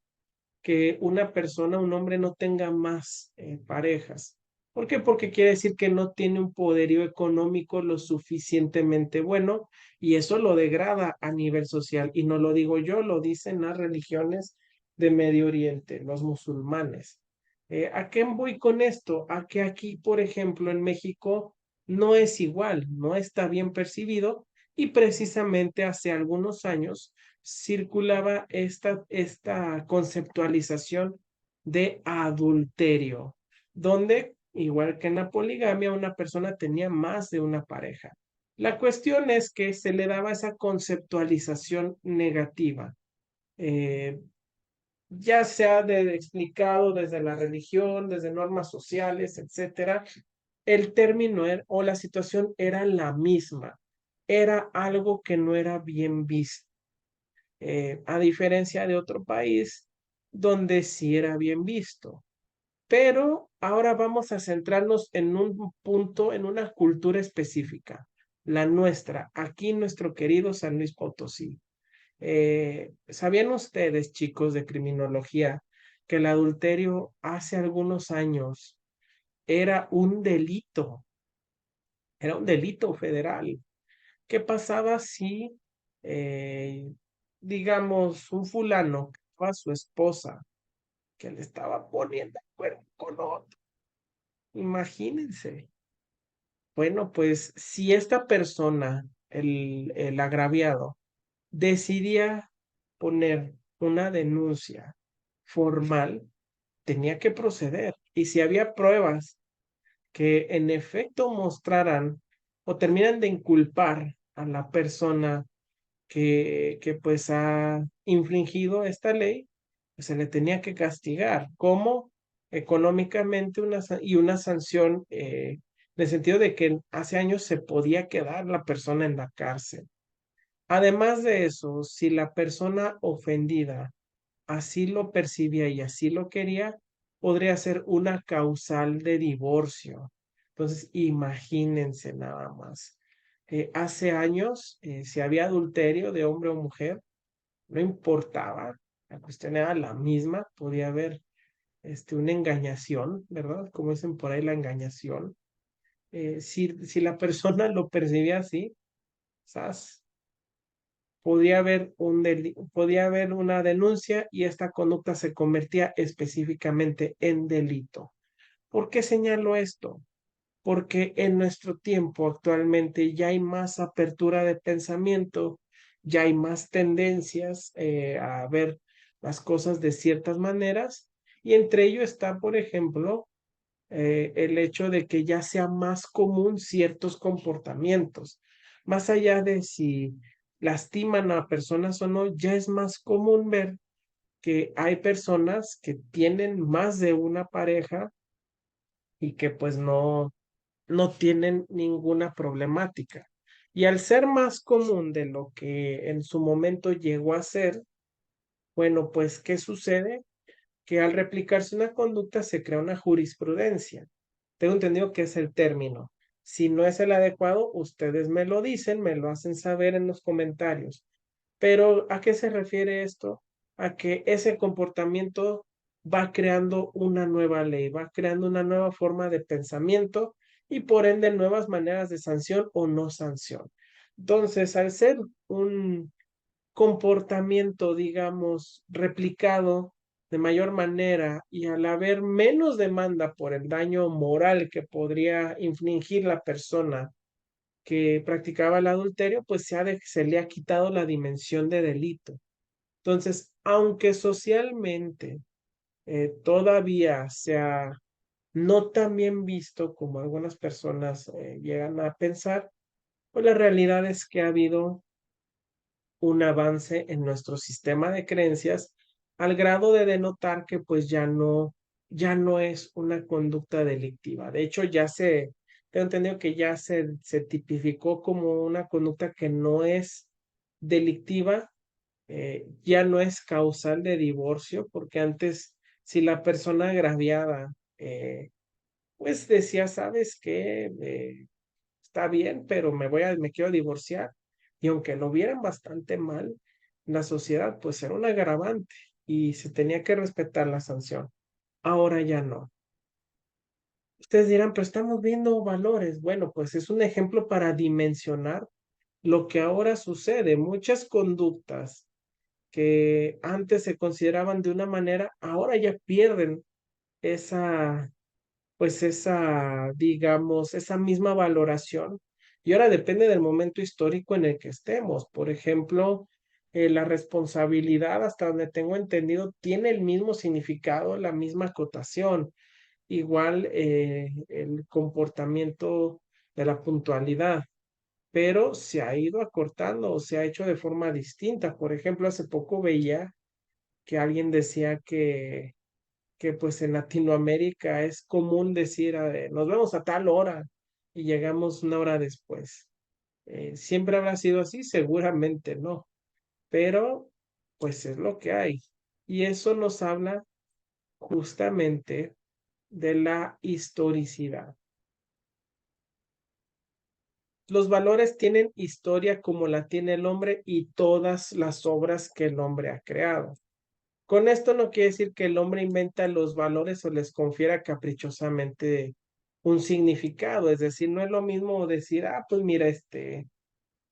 que una persona, un hombre, no tenga más parejas. ¿Por qué? Porque quiere decir que no tiene un poderío económico lo suficientemente bueno y eso lo degrada a nivel social. Y no lo digo yo, lo dicen las religiones de Medio Oriente, los musulmanes. ¿A qué voy con esto? A que aquí, por ejemplo, en México no es igual, no está bien percibido y precisamente hace algunos años circulaba esta conceptualización de adulterio, donde, igual que en la poligamia, una persona tenía más de una pareja. La cuestión es que se le daba esa conceptualización negativa, eh, ya sea explicado desde la religión, desde normas sociales, etcétera. El término o la situación era la misma, era algo que no era bien visto, a diferencia de otro país donde sí era bien visto. Pero ahora vamos a centrarnos en un punto, en una cultura específica, la nuestra, aquí en nuestro querido San Luis Potosí. ¿Sabían ustedes, chicos de criminología, que el adulterio hace algunos años era un delito? Era un delito federal. ¿Qué pasaba si, eh, digamos, un fulano a su esposa que le estaba poniendo el cuerno con otro? Imagínense. Bueno, pues si esta persona, el agraviado, decidía poner una denuncia formal, tenía que proceder. Y si había pruebas que en efecto mostraran o terminan de inculpar a la persona que pues ha infringido esta ley, pues se le tenía que castigar, como económicamente y una sanción, en el sentido de que hace años se podía quedar la persona en la cárcel. Además de eso, si la persona ofendida así lo percibía y así lo quería, podría ser una causal de divorcio. Entonces, imagínense nada más. Hace años, si había adulterio de hombre o mujer, no importaba, la cuestión era la misma, podía haber una engañación, ¿verdad? Como dicen por ahí, la engañación. Si la persona lo percibía así, ¿sabes? Podía haber una denuncia y esta conducta se convertía específicamente en delito. ¿Por qué señalo esto? Porque en nuestro tiempo actualmente ya hay más apertura de pensamiento, ya hay más tendencias a ver las cosas de ciertas maneras y entre ello está, por ejemplo, el hecho de que ya sea más común ciertos comportamientos. Más allá de si lastiman a personas o no, ya es más común ver que hay personas que tienen más de una pareja y que pues no. no tienen ninguna problemática. Y al ser más común de lo que en su momento llegó a ser, bueno, pues, ¿qué sucede? Que al replicarse una conducta se crea una jurisprudencia. Tengo entendido que es el término. Si no es el adecuado, ustedes me lo dicen, me lo hacen saber en los comentarios. Pero ¿a qué se refiere esto? A que ese comportamiento va creando una nueva ley, va creando una nueva forma de pensamiento y por ende nuevas maneras de sanción o no sanción. Entonces, al ser un comportamiento, digamos, replicado de mayor manera y al haber menos demanda por el daño moral que podría infligir la persona que practicaba el adulterio, pues se le ha quitado la dimensión de delito. Entonces, aunque socialmente todavía sea no tan bien visto como algunas personas llegan a pensar, pues la realidad es que ha habido un avance en nuestro sistema de creencias al grado de denotar que pues ya no es una conducta delictiva. De hecho, tengo entendido que ya se tipificó como una conducta que no es delictiva, ya no es causal de divorcio, porque antes, si la persona agraviada, pues decía, ¿sabes qué? Está bien, pero me quiero divorciar. Y aunque lo vieran bastante mal, la sociedad pues era un agravante y se tenía que respetar la sanción. Ahora ya no. Ustedes dirán, pero estamos viendo valores. Bueno, pues es un ejemplo para dimensionar lo que ahora sucede. Muchas conductas que antes se consideraban de una manera, ahora ya pierden esa pues digamos, esa misma valoración. Y ahora depende del momento histórico en el que estemos. Por ejemplo, la responsabilidad, hasta donde tengo entendido, tiene el mismo significado, la misma acotación. Igual el comportamiento de la puntualidad, pero se ha ido acortando o se ha hecho de forma distinta. Por ejemplo, hace poco veía que alguien decía que pues en Latinoamérica es común decir, nos vemos a tal hora y llegamos una hora después. ¿Siempre habrá sido así? Seguramente no, pero pues es lo que hay. Y eso nos habla justamente de la historicidad. Los valores tienen historia como la tiene el hombre y todas las obras que el hombre ha creado. Con esto no quiere decir que el hombre inventa los valores o les confiera caprichosamente un significado, es decir, no es lo mismo decir, pues mira,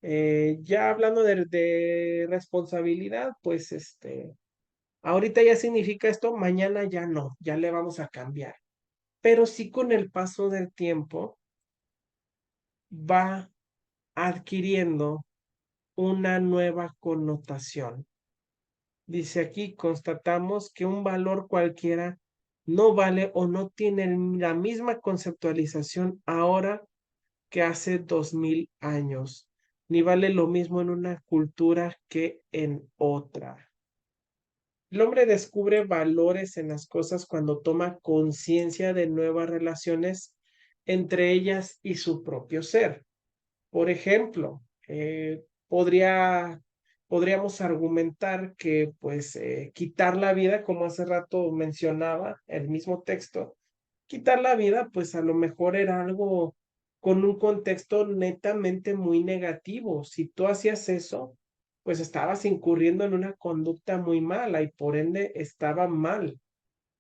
ya hablando de responsabilidad, pues ahorita ya significa esto, mañana ya no, ya le vamos a cambiar. Pero sí con el paso del tiempo va adquiriendo una nueva connotación. Dice aquí, constatamos que un valor cualquiera no vale o no tiene la misma conceptualización ahora que hace 2000 años, ni vale lo mismo en una cultura que en otra. El hombre descubre valores en las cosas cuando toma conciencia de nuevas relaciones entre ellas y su propio ser. Por ejemplo, podríamos argumentar que pues quitar la vida, como hace rato mencionaba el mismo texto, quitar la vida pues a lo mejor era algo con un contexto netamente muy negativo. Si tú hacías eso, pues estabas incurriendo en una conducta muy mala y por ende estaba mal.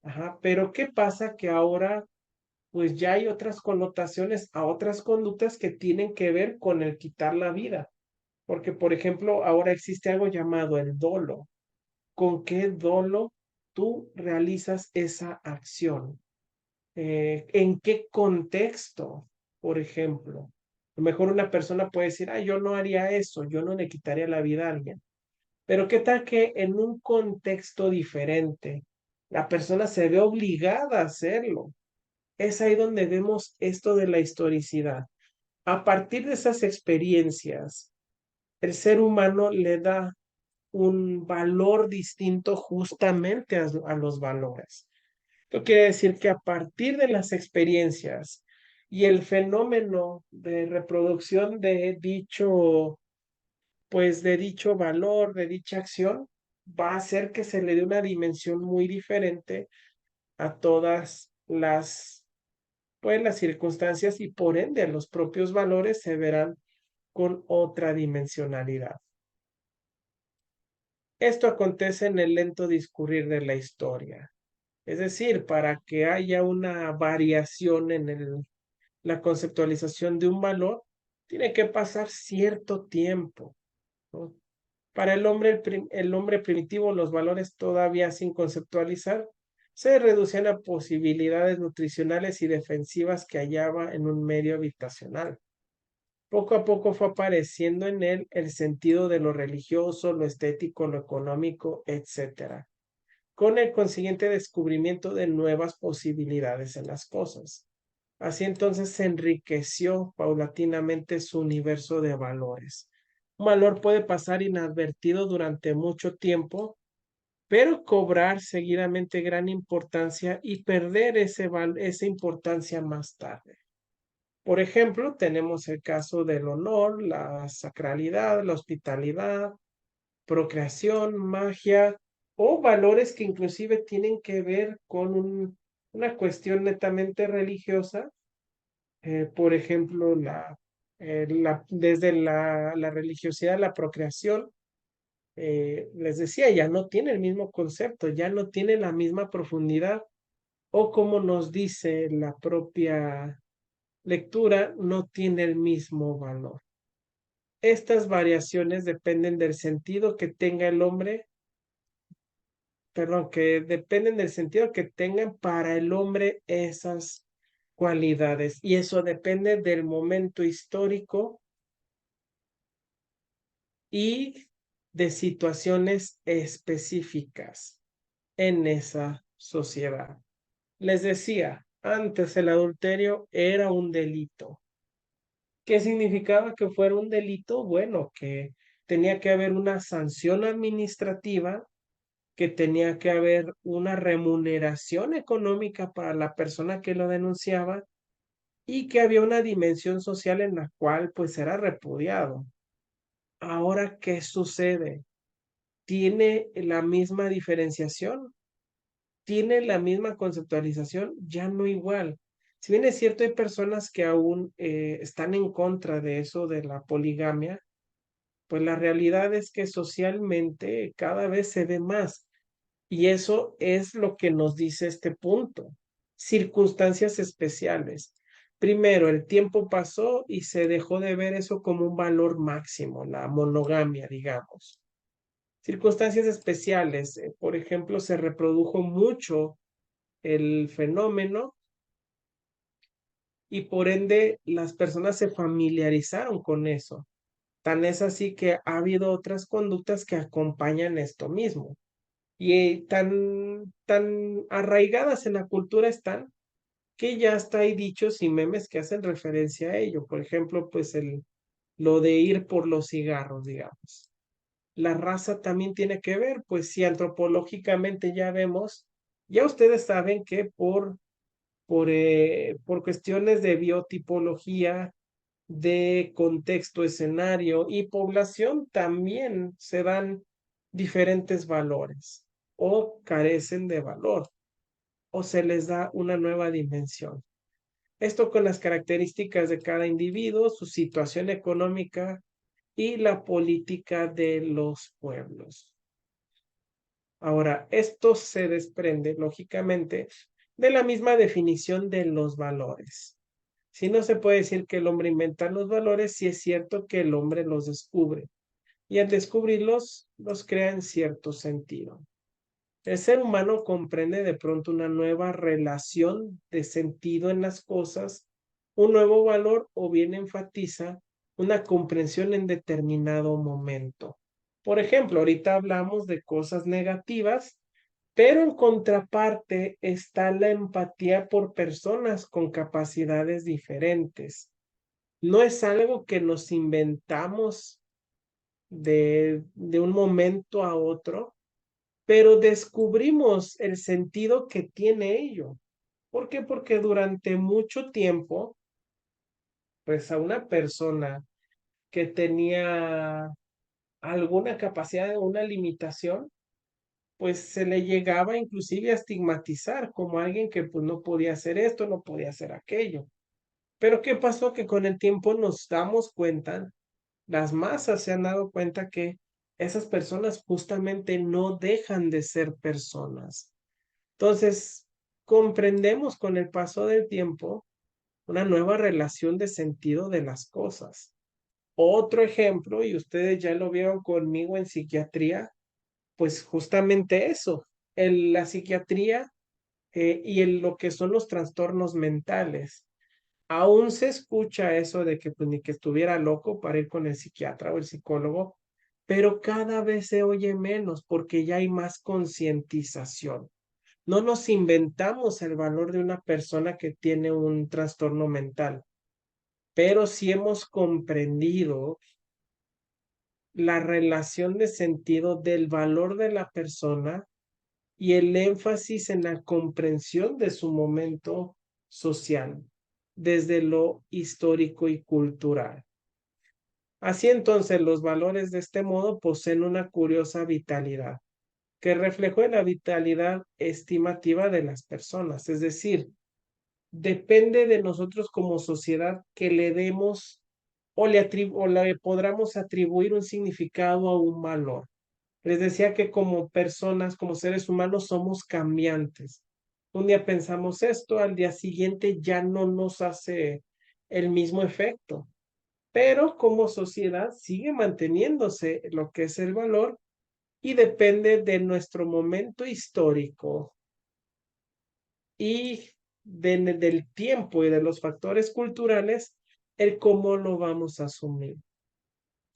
Ajá, pero ¿qué pasa que ahora pues ya hay otras connotaciones a otras conductas que tienen que ver con el quitar la vida? Porque, por ejemplo, ahora existe algo llamado el dolo. ¿Con qué dolo tú realizas esa acción? ¿En qué contexto? Por ejemplo, a lo mejor una persona puede decir, yo no haría eso, yo no le quitaría la vida a alguien. Pero ¿qué tal que en un contexto diferente la persona se ve obligada a hacerlo? Es ahí donde vemos esto de la historicidad. A partir de esas experiencias, el ser humano le da un valor distinto justamente a los valores. Esto quiere decir que a partir de las experiencias y el fenómeno de reproducción de dicho, pues de dicho valor, de dicha acción, va a hacer que se le dé una dimensión muy diferente a todas pues las circunstancias y por ende los propios valores se verán con otra dimensionalidad. Esto acontece en el lento discurrir de la historia. Es decir, para que haya una variación en la conceptualización de un valor, tiene que pasar cierto tiempo, ¿no? Para el hombre primitivo, los valores todavía sin conceptualizar se reducían a posibilidades nutricionales y defensivas que hallaba en un medio habitacional. Poco a poco fue apareciendo en él el sentido de lo religioso, lo estético, lo económico, etcétera, con el consiguiente descubrimiento de nuevas posibilidades en las cosas. Así entonces se enriqueció paulatinamente su universo de valores. Un valor puede pasar inadvertido durante mucho tiempo, pero cobrar seguidamente gran importancia y perder esa importancia más tarde. Por ejemplo, tenemos el caso del honor, la sacralidad, la hospitalidad, procreación, magia o valores que inclusive tienen que ver con una cuestión netamente religiosa. Por ejemplo, desde la religiosidad, la procreación, les decía, ya no tiene el mismo concepto, ya no tiene la misma profundidad o como nos dice la propia lectura, no tiene el mismo valor. Estas variaciones dependen del sentido que tenga el hombre, perdón, que dependen del sentido que tengan para el hombre esas cualidades. Y eso depende del momento histórico y de situaciones específicas en esa sociedad. Les decía, antes el adulterio era un delito. ¿Qué significaba que fuera un delito? Bueno, que tenía que haber una sanción administrativa, que tenía que haber una remuneración económica para la persona que lo denunciaba y que había una dimensión social en la cual pues era repudiado. Ahora, ¿qué sucede? ¿Tiene la misma diferenciación? ¿Tiene la misma conceptualización? Ya no igual. Si bien es cierto, hay personas que aún están en contra de eso, de la poligamia, pues la realidad es que socialmente cada vez se ve más. Y eso es lo que nos dice este punto. Circunstancias especiales. Primero, el tiempo pasó y se dejó de ver eso como un valor máximo, la monogamia, digamos. Circunstancias especiales, por ejemplo, se reprodujo mucho el fenómeno y por ende las personas se familiarizaron con eso. Tan es así que ha habido otras conductas que acompañan esto mismo y tan arraigadas en la cultura están que ya hasta hay dichos y memes que hacen referencia a ello. Por ejemplo, pues lo de ir por los cigarros, digamos. La raza también tiene que ver, pues si antropológicamente ya vemos, ya ustedes saben que por cuestiones de biotipología, de contexto, escenario y población, también se dan diferentes valores o carecen de valor o se les da una nueva dimensión. Esto con las características de cada individuo, su situación económica y la política de los pueblos. Ahora, esto se desprende, lógicamente, de la misma definición de los valores. Si no se puede decir que el hombre inventa los valores, sí es cierto que el hombre los descubre y al descubrirlos los crea en cierto sentido. El ser humano comprende de pronto una nueva relación de sentido en las cosas, un nuevo valor o bien enfatiza una comprensión en determinado momento. Por ejemplo, ahorita hablamos de cosas negativas, pero en contraparte está la empatía por personas con capacidades diferentes. No es algo que nos inventamos de un momento a otro, pero descubrimos el sentido que tiene ello. ¿Por qué? Porque durante mucho tiempo pues a una persona que tenía alguna capacidad, una limitación, pues se le llegaba inclusive a estigmatizar como alguien que pues no podía hacer esto, no podía hacer aquello. Pero ¿qué pasó? Que con el tiempo nos damos cuenta, las masas se han dado cuenta que esas personas justamente no dejan de ser personas. Entonces, comprendemos con el paso del tiempo una nueva relación de sentido de las cosas. Otro ejemplo, y ustedes ya lo vieron conmigo en psiquiatría, pues justamente eso, la psiquiatría y lo que son los trastornos mentales. Aún se escucha eso de que pues, ni que estuviera loco para ir con el psiquiatra o el psicólogo, pero cada vez se oye menos porque ya hay más concientización. No nos inventamos el valor de una persona que tiene un trastorno mental, pero sí hemos comprendido la relación de sentido del valor de la persona y el énfasis en la comprensión de su momento social desde lo histórico y cultural. Así entonces, los valores de este modo poseen una curiosa vitalidad que reflejó en la vitalidad estimativa de las personas, es decir, depende de nosotros como sociedad que le demos o le podamos atribuir un significado a un valor. Les decía que como personas, como seres humanos, somos cambiantes. Un día pensamos esto, al día siguiente ya no nos hace el mismo efecto, pero como sociedad sigue manteniéndose lo que es el valor y depende de nuestro momento histórico y del tiempo y de los factores culturales, el cómo lo vamos a asumir.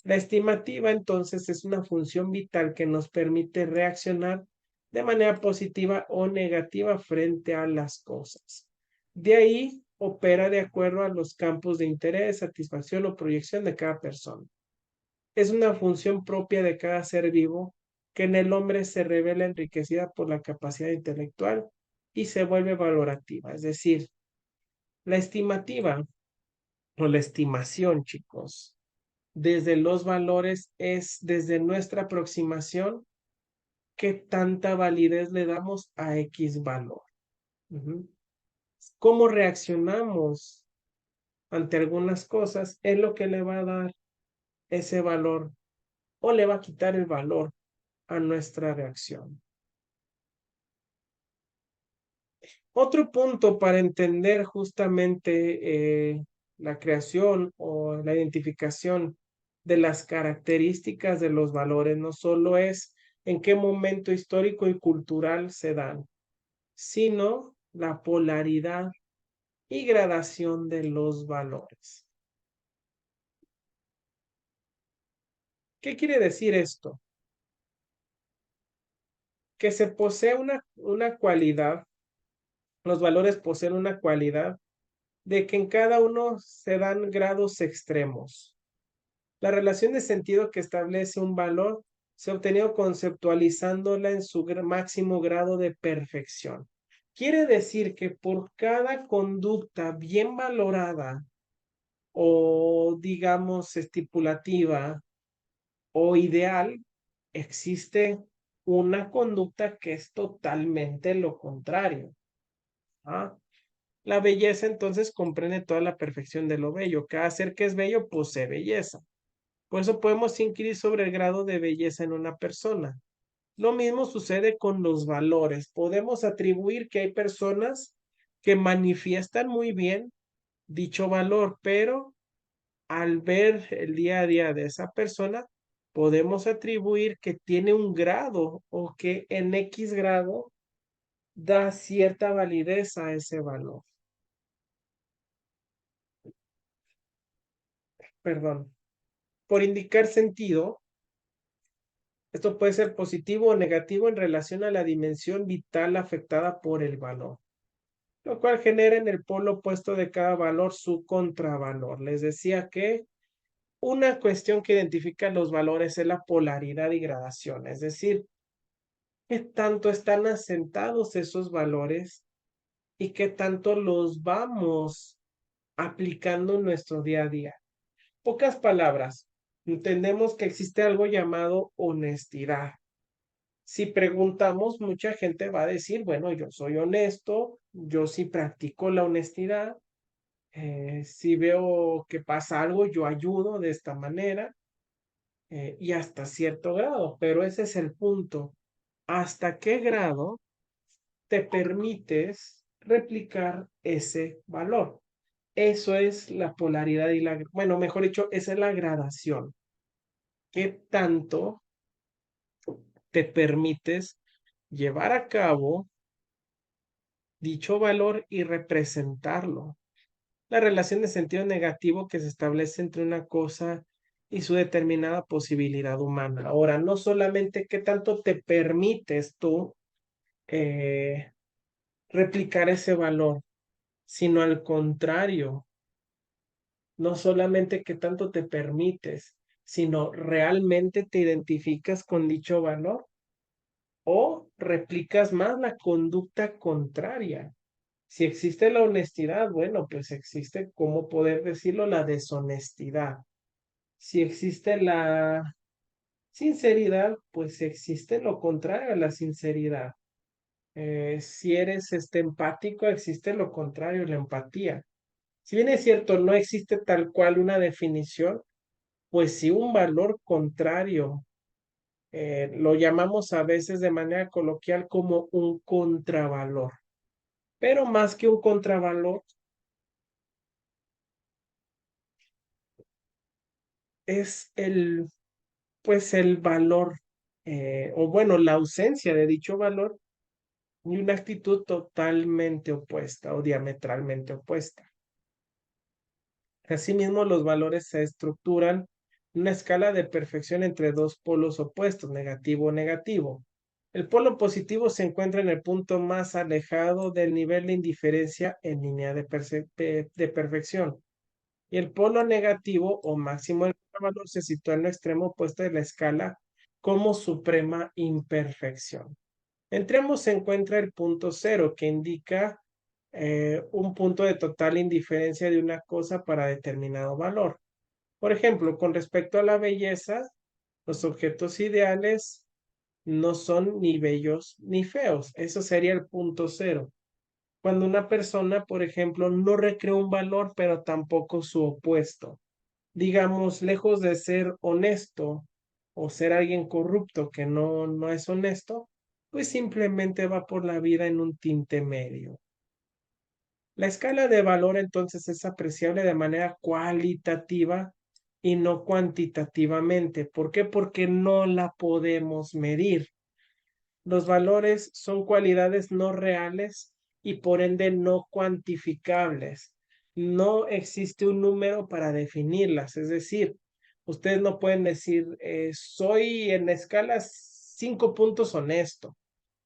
La estimativa, entonces, es una función vital que nos permite reaccionar de manera positiva o negativa frente a las cosas. De ahí opera de acuerdo a los campos de interés, satisfacción o proyección de cada persona. Es una función propia de cada ser vivo que en el hombre se revela enriquecida por la capacidad intelectual y se vuelve valorativa. Es decir, la estimativa o la estimación, chicos, desde los valores es desde nuestra aproximación qué tanta validez le damos a X valor. Ujú. Cómo reaccionamos ante algunas cosas es lo que le va a dar ese valor o le va a quitar el valor a nuestra reacción. Otro punto para entender justamente la creación o la identificación de las características de los valores no solo es en qué momento histórico y cultural se dan, sino la polaridad y gradación de los valores. ¿Qué quiere decir esto? Que se posee una cualidad, los valores poseen una cualidad de que en cada uno se dan grados extremos. La relación de sentido que establece un valor se ha obtenido conceptualizándola en su máximo grado de perfección. Quiere decir que por cada conducta bien valorada o digamos estipulativa o ideal, existe una conducta que es totalmente lo contrario. ¿Ah? La belleza entonces comprende toda la perfección de lo bello. Cada ser que es bello posee belleza. Por eso podemos inquirir sobre el grado de belleza en una persona. Lo mismo sucede con los valores. Podemos atribuir que hay personas que manifiestan muy bien dicho valor, pero al ver el día a día de esa persona, podemos atribuir que tiene un grado o que en X grado da cierta validez a ese valor. Perdón. Por indicar sentido, esto puede ser positivo o negativo en relación a la dimensión vital afectada por el valor, lo cual genera en el polo opuesto de cada valor su contravalor. Les decía que una cuestión que identifica los valores es la polaridad y gradación, es decir, qué tanto están asentados esos valores y qué tanto los vamos aplicando en nuestro día a día. Pocas palabras, entendemos que existe algo llamado honestidad. Si preguntamos, mucha gente va a decir, bueno, yo soy honesto, yo sí practico la honestidad, si veo que pasa algo, yo ayudo de esta manera y hasta cierto grado, pero ese es el punto. ¿Hasta qué grado te permites replicar ese valor? Eso es la polaridad y la, bueno, mejor dicho, esa es la gradación. ¿Qué tanto te permites llevar a cabo dicho valor y representarlo? La relación de sentido negativo que se establece entre una cosa y su determinada posibilidad humana. Ahora, no solamente qué tanto te permites tú eh, replicar ese valor, sino al contrario, no solamente qué tanto te permites, sino realmente te identificas con dicho valor o replicas más la conducta contraria. Si existe la honestidad, bueno, pues existe, ¿cómo poder decirlo? La deshonestidad. Si existe la sinceridad, pues existe lo contrario a la sinceridad. Si eres empático, existe lo contrario, la empatía. Si bien es cierto, no existe tal cual una definición, pues sí un valor contrario. Lo llamamos a veces de manera coloquial como un contravalor. Pero más que un contravalor, es pues el valor, o bueno, la ausencia de dicho valor y una actitud totalmente opuesta o diametralmente opuesta. Asimismo, los valores se estructuran en una escala de perfección entre dos polos opuestos, negativo-negativo. El polo positivo se encuentra en el punto más alejado del nivel de indiferencia en línea de perfección. Y el polo negativo o máximo del valor se sitúa en el extremo opuesto de la escala como suprema imperfección. Entre ambos se encuentra el punto cero, que indica un punto de total indiferencia de una cosa para determinado valor. Por ejemplo, con respecto a la belleza, los objetos ideales no son ni bellos ni feos. Eso sería el punto cero. Cuando una persona, por ejemplo, no recrea un valor, pero tampoco su opuesto. Digamos, lejos de ser honesto o ser alguien corrupto que no es honesto, pues simplemente va por la vida en un tinte medio. La escala de valor entonces es apreciable de manera cualitativa y no cuantitativamente. ¿Por qué? Porque no la podemos medir. Los valores son cualidades no reales y por ende no cuantificables. No existe un número para definirlas. Es decir, ustedes no pueden decir, soy en escala 5 puntos honesto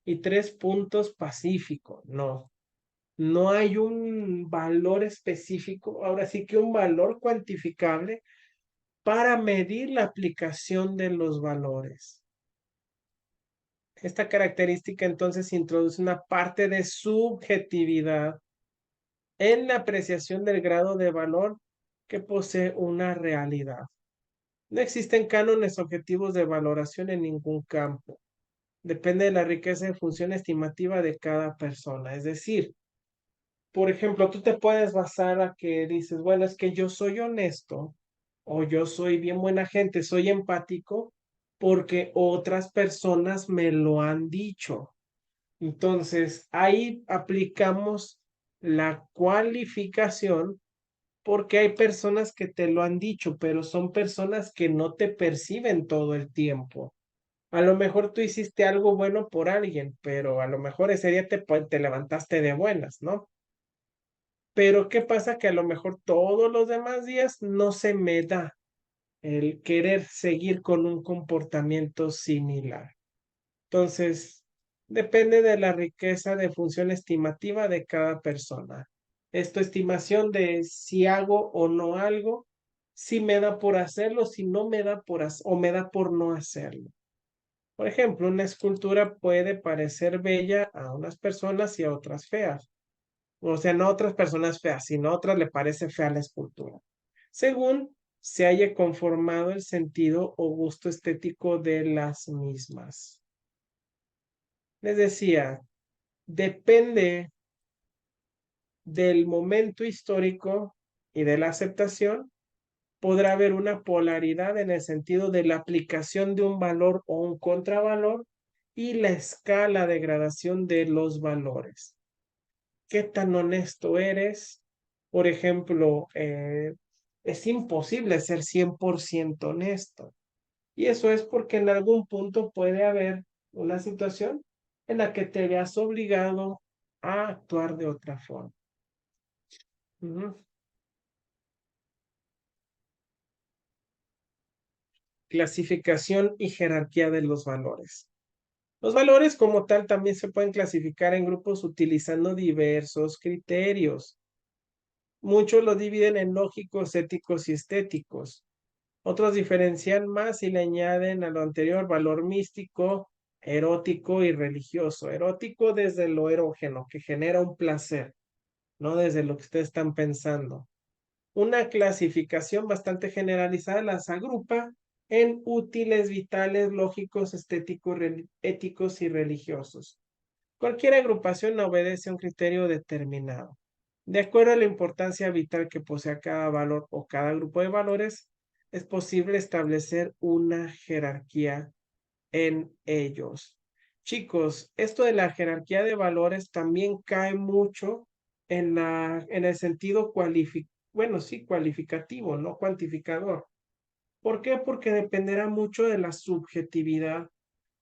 y 3 puntos pacífico. No, no hay un valor específico, ahora sí que un valor cuantificable para medir la aplicación de los valores. Esta característica entonces introduce una parte de subjetividad en la apreciación del grado de valor que posee una realidad. No existen cánones objetivos de valoración en ningún campo. Depende de la riqueza de función estimativa de cada persona. Es decir, por ejemplo, tú te puedes basar a que dices, bueno, es que yo soy honesto o yo soy bien buena gente, soy empático porque otras personas me lo han dicho. Entonces, ahí aplicamos la cualificación porque hay personas que te lo han dicho, pero son personas que no te perciben todo el tiempo. A lo mejor tú hiciste algo bueno por alguien, pero a lo mejor ese día te levantaste de buenas, ¿no? Pero ¿qué pasa? Que a lo mejor todos los demás días no se me da el querer seguir con un comportamiento similar. Entonces, depende de la riqueza de función estimativa de cada persona. Es tu estimación de si hago o no algo, si me da por hacerlo, si no me da por o me da por no hacerlo. Por ejemplo, una escultura puede parecer bella a unas personas y a otras feas. O sea, no a otras personas feas, sino a otras le parece fea la escultura. Según se haya conformado el sentido o gusto estético de las mismas. Les decía, depende del momento histórico y de la aceptación, podrá haber una polaridad en el sentido de la aplicación de un valor o un contravalor y la escala de gradación de los valores. ¿Qué tan honesto eres? Por ejemplo, es imposible ser 100% honesto. Y eso es porque en algún punto puede haber una situación en la que te veas obligado a actuar de otra forma. Ujú. Clasificación y jerarquía de los valores. Los valores como tal también se pueden clasificar en grupos utilizando diversos criterios. Muchos lo dividen en lógicos, éticos y estéticos. Otros diferencian más y le añaden a lo anterior valor místico, erótico y religioso. Erótico desde lo erógeno, que genera un placer, no desde lo que ustedes están pensando. Una clasificación bastante generalizada las agrupa en útiles, vitales, lógicos, estéticos, éticos y religiosos. Cualquier agrupación obedece a un criterio determinado. De acuerdo a la importancia vital que posea cada valor o cada grupo de valores, es posible establecer una jerarquía en ellos. Chicos, esto de la jerarquía de valores también cae mucho en el sentido bueno, sí, cualificativo, no cuantificador. ¿Por qué? Porque dependerá mucho de la subjetividad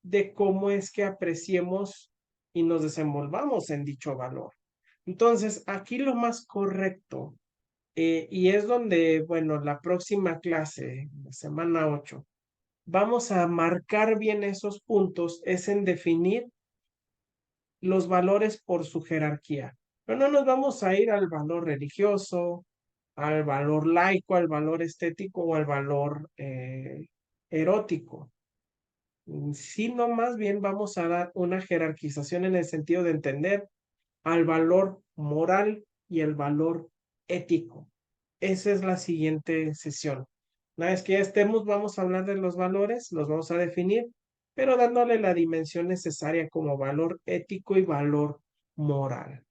de cómo es que apreciemos y nos desenvolvamos en dicho valor. Entonces, aquí lo más correcto, y es donde, bueno, la próxima clase, la semana 8 vamos a marcar bien esos puntos, es en definir los valores por su jerarquía. Pero no nos vamos a ir al valor religioso, al valor laico, al valor estético o al valor erótico, sino más bien vamos a dar una jerarquización en el sentido de entender al valor moral y el valor ético. Esa es la siguiente sesión. Una vez que ya estemos, vamos a hablar de los valores, los vamos a definir, pero dándole la dimensión necesaria como valor ético y valor moral.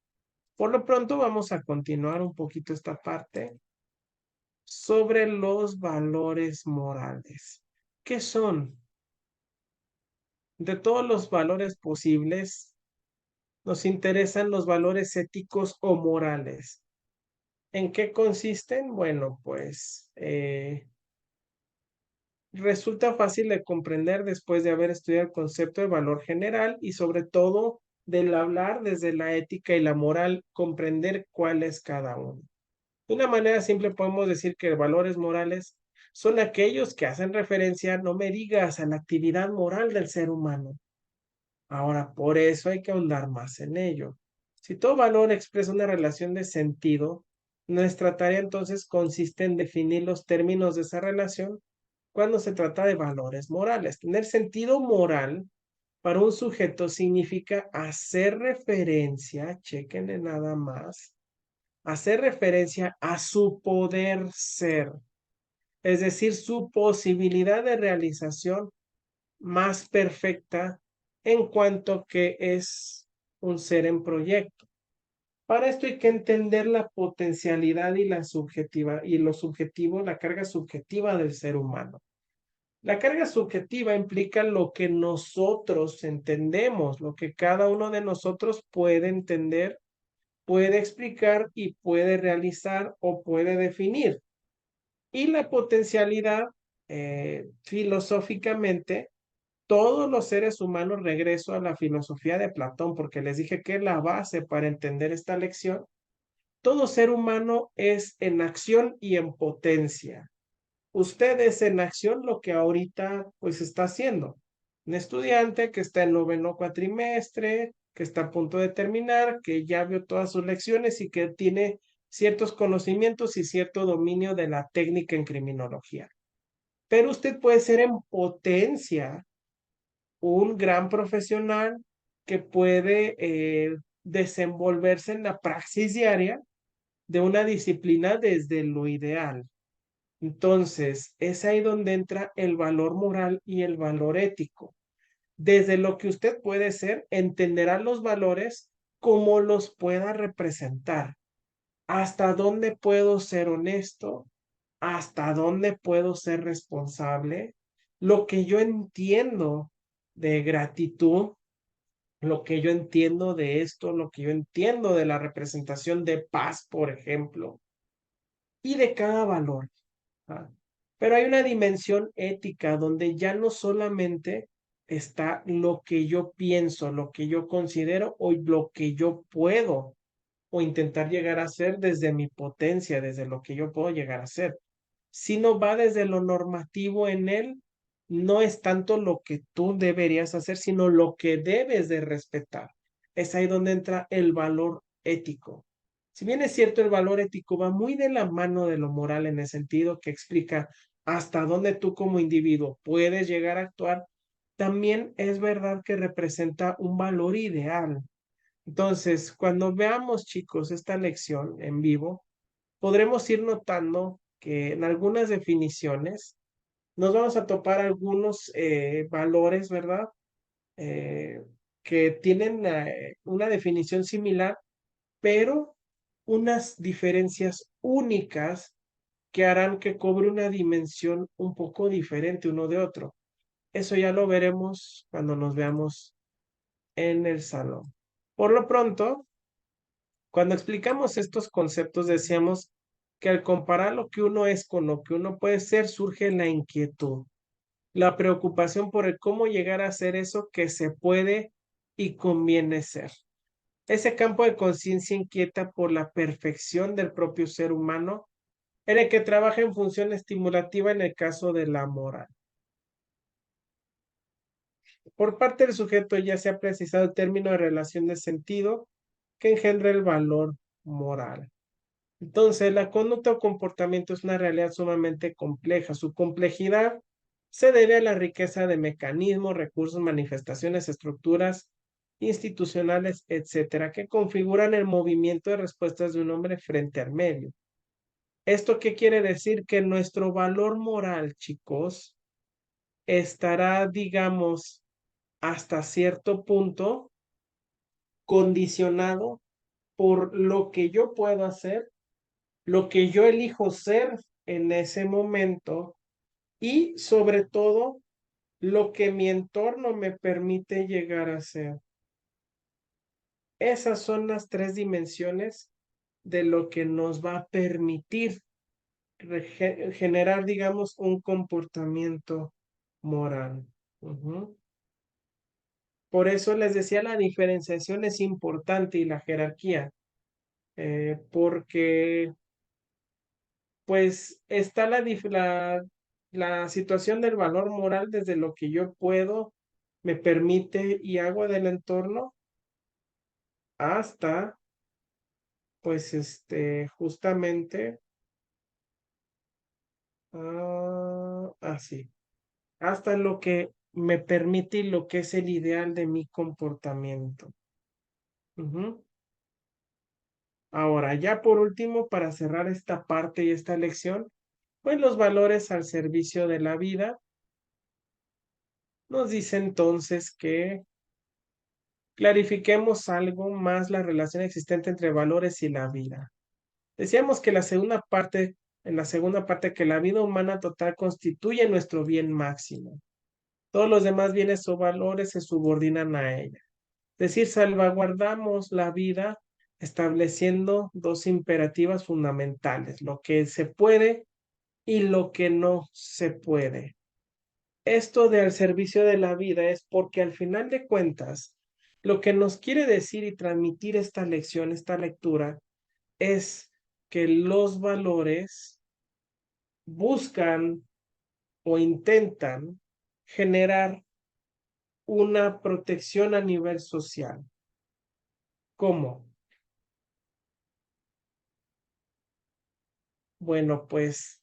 Por lo pronto vamos a continuar un poquito esta parte sobre los valores morales. ¿Qué son? De todos los valores posibles, nos interesan los valores éticos o morales. ¿En qué consisten? Bueno, pues resulta fácil de comprender después de haber estudiado el concepto de valor general y sobre todo del hablar desde la ética y la moral, comprender cuál es cada uno. De una manera simple podemos decir que valores morales son aquellos que hacen referencia, no me digas, a la actividad moral del ser humano. Ahora, por eso hay que ahondar más en ello. Si todo valor expresa una relación de sentido, nuestra tarea entonces consiste en definir los términos de esa relación cuando se trata de valores morales. Tener sentido moral para un sujeto significa hacer referencia, chequenle nada más, hacer referencia a su poder ser, es decir, su posibilidad de realización más perfecta en cuanto que es un ser en proyecto. Para esto hay que entender la potencialidad y la subjetiva y lo subjetivo, la carga subjetiva del ser humano. La carga subjetiva implica lo que nosotros entendemos, lo que cada uno de nosotros puede entender, puede explicar y puede realizar o puede definir. Y la potencialidad, filosóficamente, todos los seres humanos, regreso a la filosofía de Platón, porque les dije que es la base para entender esta lección, todo ser humano es en acción y en potencia. Usted es en acción lo que ahorita pues está haciendo. Un estudiante que está en noveno cuatrimestre, que está a punto de terminar, que ya vio todas sus lecciones y que tiene ciertos conocimientos y cierto dominio de la técnica en criminología. Pero usted puede ser en potencia un gran profesional que puede desenvolverse en la praxis diaria de una disciplina desde lo ideal. Entonces, es ahí donde entra el valor moral y el valor ético. Desde lo que usted puede ser, entenderá los valores como los pueda representar. ¿Hasta dónde puedo ser honesto? ¿Hasta dónde puedo ser responsable? Lo que yo entiendo de gratitud, lo que yo entiendo de esto, lo que yo entiendo de la representación de paz, por ejemplo, y de cada valor. ¿Ah? Pero hay una dimensión ética donde ya no solamente está lo que yo pienso, lo que yo considero o lo que yo puedo o intentar llegar a ser desde mi potencia, desde lo que yo puedo llegar a ser, sino va desde lo normativo en él. No es tanto lo que tú deberías hacer, sino lo que debes de respetar. Es ahí donde entra el valor ético. Si bien es cierto, el valor ético va muy de la mano de lo moral en el sentido que explica hasta dónde tú como individuo puedes llegar a actuar, también es verdad que representa un valor ideal. Entonces, cuando veamos, chicos, esta lección en vivo, podremos ir notando que en algunas definiciones nos vamos a topar algunos valores, ¿verdad? Eh, que tienen una definición similar, pero unas diferencias únicas que harán que cobre una dimensión un poco diferente uno de otro. Eso ya lo veremos cuando nos veamos en el salón. Por lo pronto, cuando explicamos estos conceptos, decíamos que al comparar lo que uno es con lo que uno puede ser, surge la inquietud, la preocupación por el cómo llegar a ser eso que se puede y conviene ser. Ese campo de conciencia inquieta por la perfección del propio ser humano, en el que trabaja en función estimulativa en el caso de la moral. Por parte del sujeto ya se ha precisado el término de relación de sentido que engendra el valor moral. Entonces, la conducta o comportamiento es una realidad sumamente compleja. Su complejidad se debe a la riqueza de mecanismos, recursos, manifestaciones, estructuras institucionales, etcétera, que configuran el movimiento de respuestas de un hombre frente al medio. ¿Esto qué quiere decir? Que nuestro valor moral, chicos, estará, digamos, hasta cierto punto condicionado por lo que yo puedo hacer, lo que yo elijo ser en ese momento y sobre todo lo que mi entorno me permite llegar a ser. Esas son las tres dimensiones de lo que nos va a permitir generar, digamos, un comportamiento moral. Ujú. Por eso les decía, la diferenciación es importante y la jerarquía, porque pues está la situación del valor moral desde lo que yo puedo, me permite y hago del entorno hasta, pues, justamente, así, hasta lo que me permite y lo que es el ideal de mi comportamiento. Ujú. Ahora, ya por último, para cerrar esta parte y esta lección, pues los valores al servicio de la vida nos dice entonces que clarifiquemos algo más la relación existente entre valores y la vida. Decíamos que en la segunda parte, que la vida humana total constituye nuestro bien máximo. Todos los demás bienes o valores se subordinan a ella. Es decir, salvaguardamos la vida estableciendo dos imperativas fundamentales, lo que se puede y lo que no se puede. Esto de al servicio de la vida es porque al final de cuentas, lo que nos quiere decir y transmitir esta lección, esta lectura, es que los valores buscan o intentan generar una protección a nivel social. ¿Cómo? Bueno, pues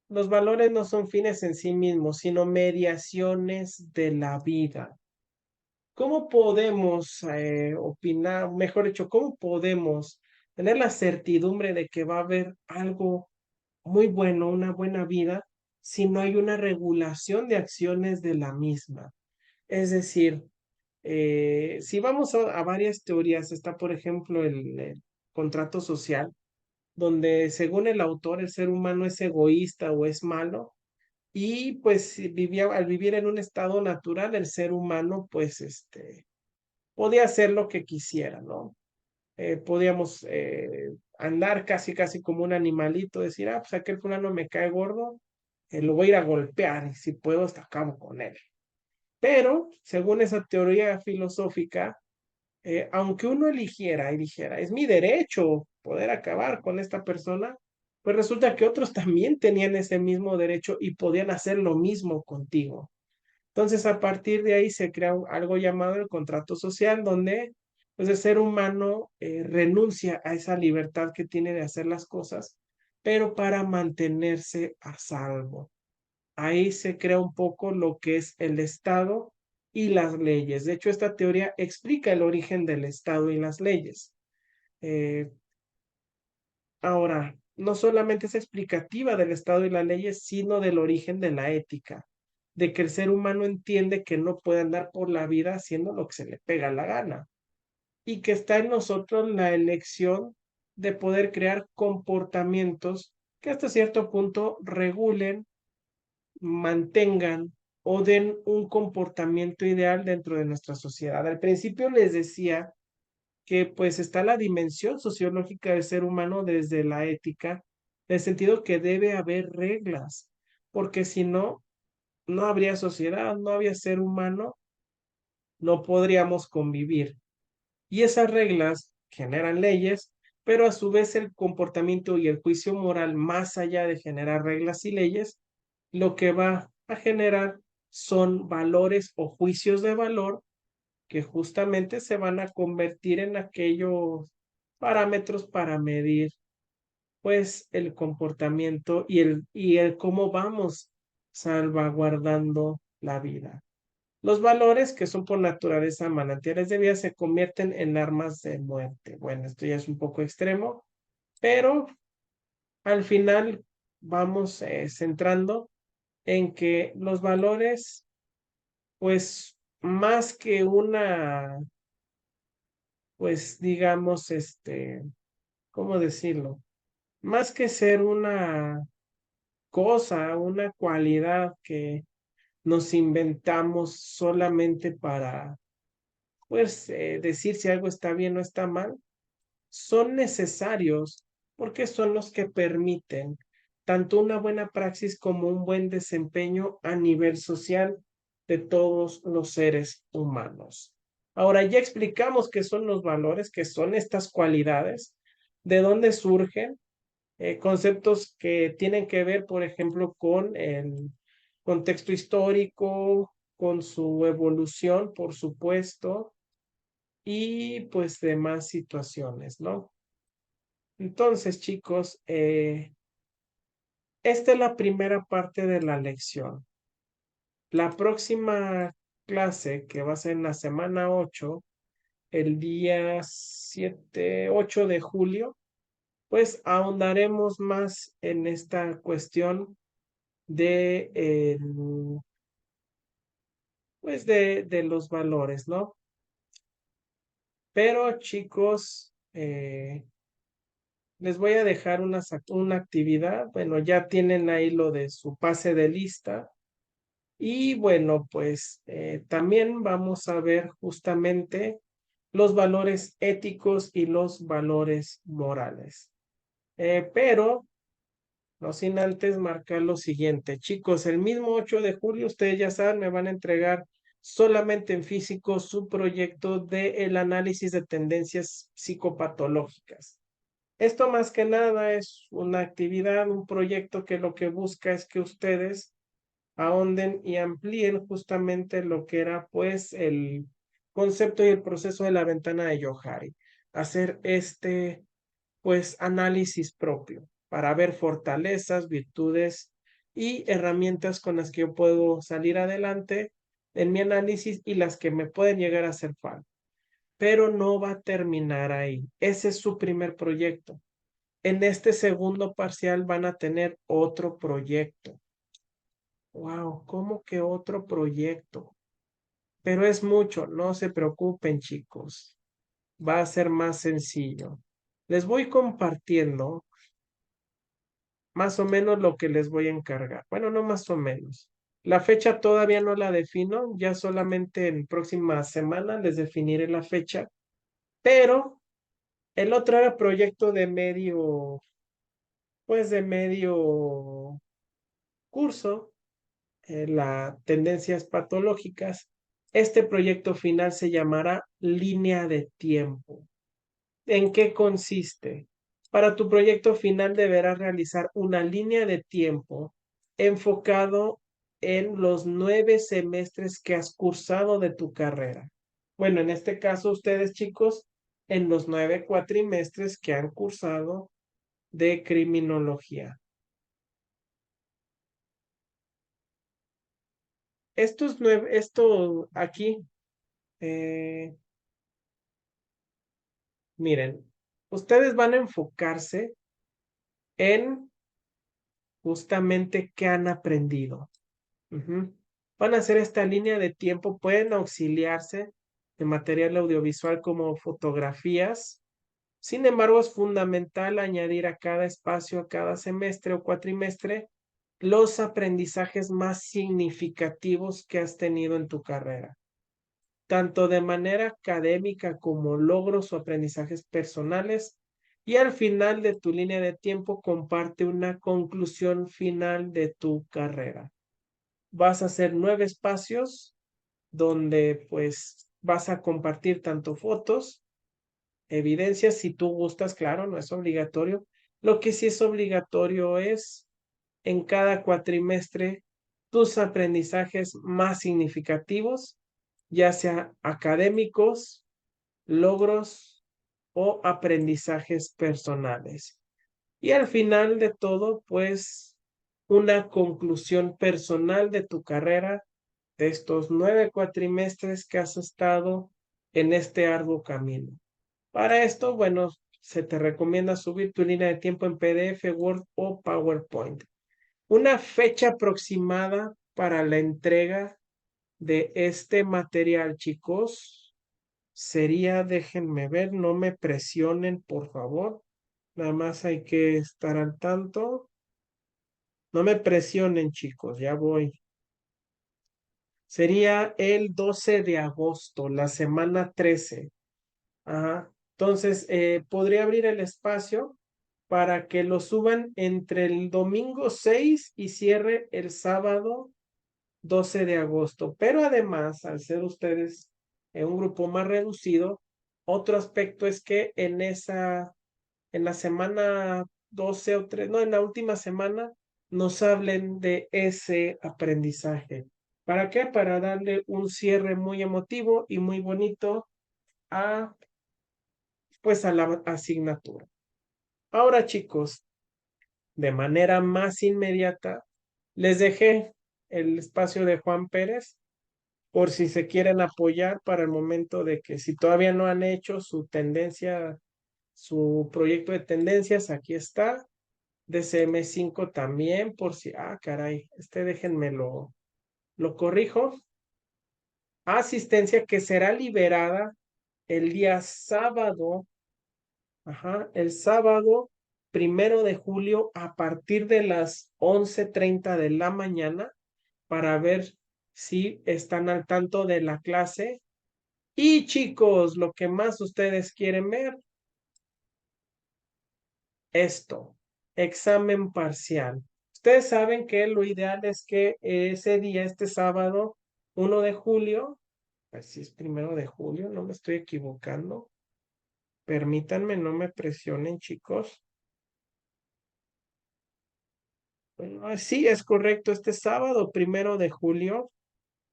los valores no son fines en sí mismos, sino mediaciones de la vida. ¿cómo podemos opinar, mejor dicho, cómo podemos tener la certidumbre de que va a haber algo muy bueno, una buena vida, si no hay una regulación de acciones de la misma? Es decir, si vamos a varias teorías, está por ejemplo el contrato social, donde según el autor el ser humano es egoísta o es malo, y pues si al vivir en un estado natural, el ser humano pues podía hacer lo que quisiera, ¿no? Podíamos andar casi, casi como un animalito, decir, ah, pues aquel fulano me cae gordo, lo voy a ir a golpear y si puedo hasta acabo con él. Pero, según esa teoría filosófica, aunque uno eligiera y dijera, es mi derecho poder acabar con esta persona, pues resulta que otros también tenían ese mismo derecho y podían hacer lo mismo contigo. Entonces, a partir de ahí se crea algo llamado el contrato social, donde pues, el ser humano renuncia a esa libertad que tiene de hacer las cosas, pero para mantenerse a salvo. Ahí se crea un poco lo que es el Estado y las leyes. De hecho, esta teoría explica el origen del Estado y las leyes. Eh, Ahora, no solamente es explicativa del Estado y las leyes, sino del origen de la ética, de que el ser humano entiende que no puede andar por la vida haciendo lo que se le pega la gana y que está en nosotros la elección de poder crear comportamientos que hasta cierto punto regulen, mantengan o den un comportamiento ideal dentro de nuestra sociedad. Al principio les decía que pues está la dimensión sociológica del ser humano desde la ética, en el sentido que debe haber reglas, porque si no, no habría sociedad, no habría ser humano, no podríamos convivir. Y esas reglas generan leyes, pero a su vez el comportamiento y el juicio moral, más allá de generar reglas y leyes, lo que va a generar son valores o juicios de valor que justamente se van a convertir en aquellos parámetros para medir pues el comportamiento y el cómo vamos salvaguardando la vida. Los valores que son por naturaleza manantiales de vida se convierten en armas de muerte. Bueno, esto ya es un poco extremo, pero al final vamos centrando en que los valores, pues más que una, pues digamos, ¿cómo decirlo? Más que ser una cosa, una cualidad que nos inventamos solamente para, pues, decir si algo está bien o está mal, son necesarios porque son los que permiten tanto una buena praxis como un buen desempeño a nivel social de todos los seres humanos. Ahora ya explicamos qué son los valores, qué son estas cualidades, de dónde surgen, conceptos que tienen que ver, por ejemplo, con el contexto histórico, con su evolución, por supuesto, y pues demás situaciones, ¿no? Entonces, chicos, esta es la primera parte de la lección. La próxima clase, que va a ser en la semana 8, el día 7, 8 de julio, pues ahondaremos más en esta cuestión de, pues de los valores, ¿no? Pero chicos, les voy a dejar una actividad. Bueno, ya tienen ahí lo de su pase de lista. Y bueno, pues también vamos a ver justamente los valores éticos y los valores morales. Pero no sin antes marcar lo siguiente. Chicos, el mismo 8 de julio, ustedes ya saben, me van a entregar solamente en físico su proyecto de el análisis de tendencias psicopatológicas. Esto más que nada es una actividad, un proyecto que lo que busca es que ustedes ahonden y amplíen justamente lo que era pues el concepto y el proceso de la ventana de Johari. Hacer pues análisis propio para ver fortalezas, virtudes y herramientas con las que yo puedo salir adelante en mi análisis y las que me pueden llegar a hacer falta. Pero no va a terminar ahí. Ese es su primer proyecto. En este segundo parcial van a tener otro proyecto. Wow, ¿cómo que otro proyecto? Pero es mucho, no se preocupen, chicos. Va a ser más sencillo. Les voy compartiendo más o menos lo que les voy a encargar. Bueno, no más o menos. La fecha todavía no la defino, ya solamente en próxima semana les definiré la fecha, pero el otro era proyecto de medio, pues de medio curso, la tendencias patológicas. Este proyecto final se llamará línea de tiempo. ¿En qué consiste? Para tu proyecto final deberás realizar una línea de tiempo enfocado en los 9 semestres que has cursado de tu carrera. Bueno, en este caso ustedes chicos, en los 9 cuatrimestres que han cursado de criminología. Esto aquí, eh, miren, ustedes van a enfocarse en justamente qué han aprendido. Ujú. Van a hacer esta línea de tiempo, pueden auxiliarse de material audiovisual como fotografías. Sin embargo, es fundamental añadir a cada espacio, a cada semestre o cuatrimestre, los aprendizajes más significativos que has tenido en tu carrera, tanto de manera académica como logros o aprendizajes personales. Y al final de tu línea de tiempo, comparte una conclusión final de tu carrera. Vas a hacer 9 espacios donde pues vas a compartir tanto fotos, evidencias, si tú gustas, claro, no es obligatorio. Lo que sí es obligatorio es en cada cuatrimestre tus aprendizajes más significativos, ya sea académicos, logros o aprendizajes personales. Y al final de todo, pues, una conclusión personal de tu carrera, de estos 9 cuatrimestres que has estado en este arduo camino. Para esto, bueno, se te recomienda subir tu línea de tiempo en PDF, Word o PowerPoint. Una fecha aproximada para la entrega de este material, chicos, sería, déjenme ver, no me presionen, por favor. Nada más hay que estar al tanto. No me presionen, chicos, ya voy. Sería el 12 de agosto, la semana 13. Ajá. Entonces, podría abrir el espacio para que lo suban entre el domingo 6 y cierre el sábado 12 de agosto. Pero además, al ser ustedes en un grupo más reducido, otro aspecto es que en la semana 12 o 3, no, en la última semana, nos hablen de ese aprendizaje. ¿Para qué? Para darle un cierre muy emotivo y muy bonito a, pues, a la asignatura. Ahora, chicos, de manera más inmediata, les dejé el espacio de Juan Pérez por si se quieren apoyar para el momento de que si todavía no han hecho su tendencia, su proyecto de tendencias, aquí está. DCM5 también, por si, caray, lo corrijo. Asistencia que será liberada el día sábado, el sábado 1 de julio a partir de las 11:30 de la mañana para ver si están al tanto de la clase. Y chicos, lo que más ustedes quieren ver, esto, examen parcial. Ustedes saben que lo ideal es que ese día, este sábado, 1 de julio, así es 1 de julio, no me estoy equivocando. Permítanme, no me presionen, chicos. Bueno, sí, es correcto, este sábado, 1 de julio,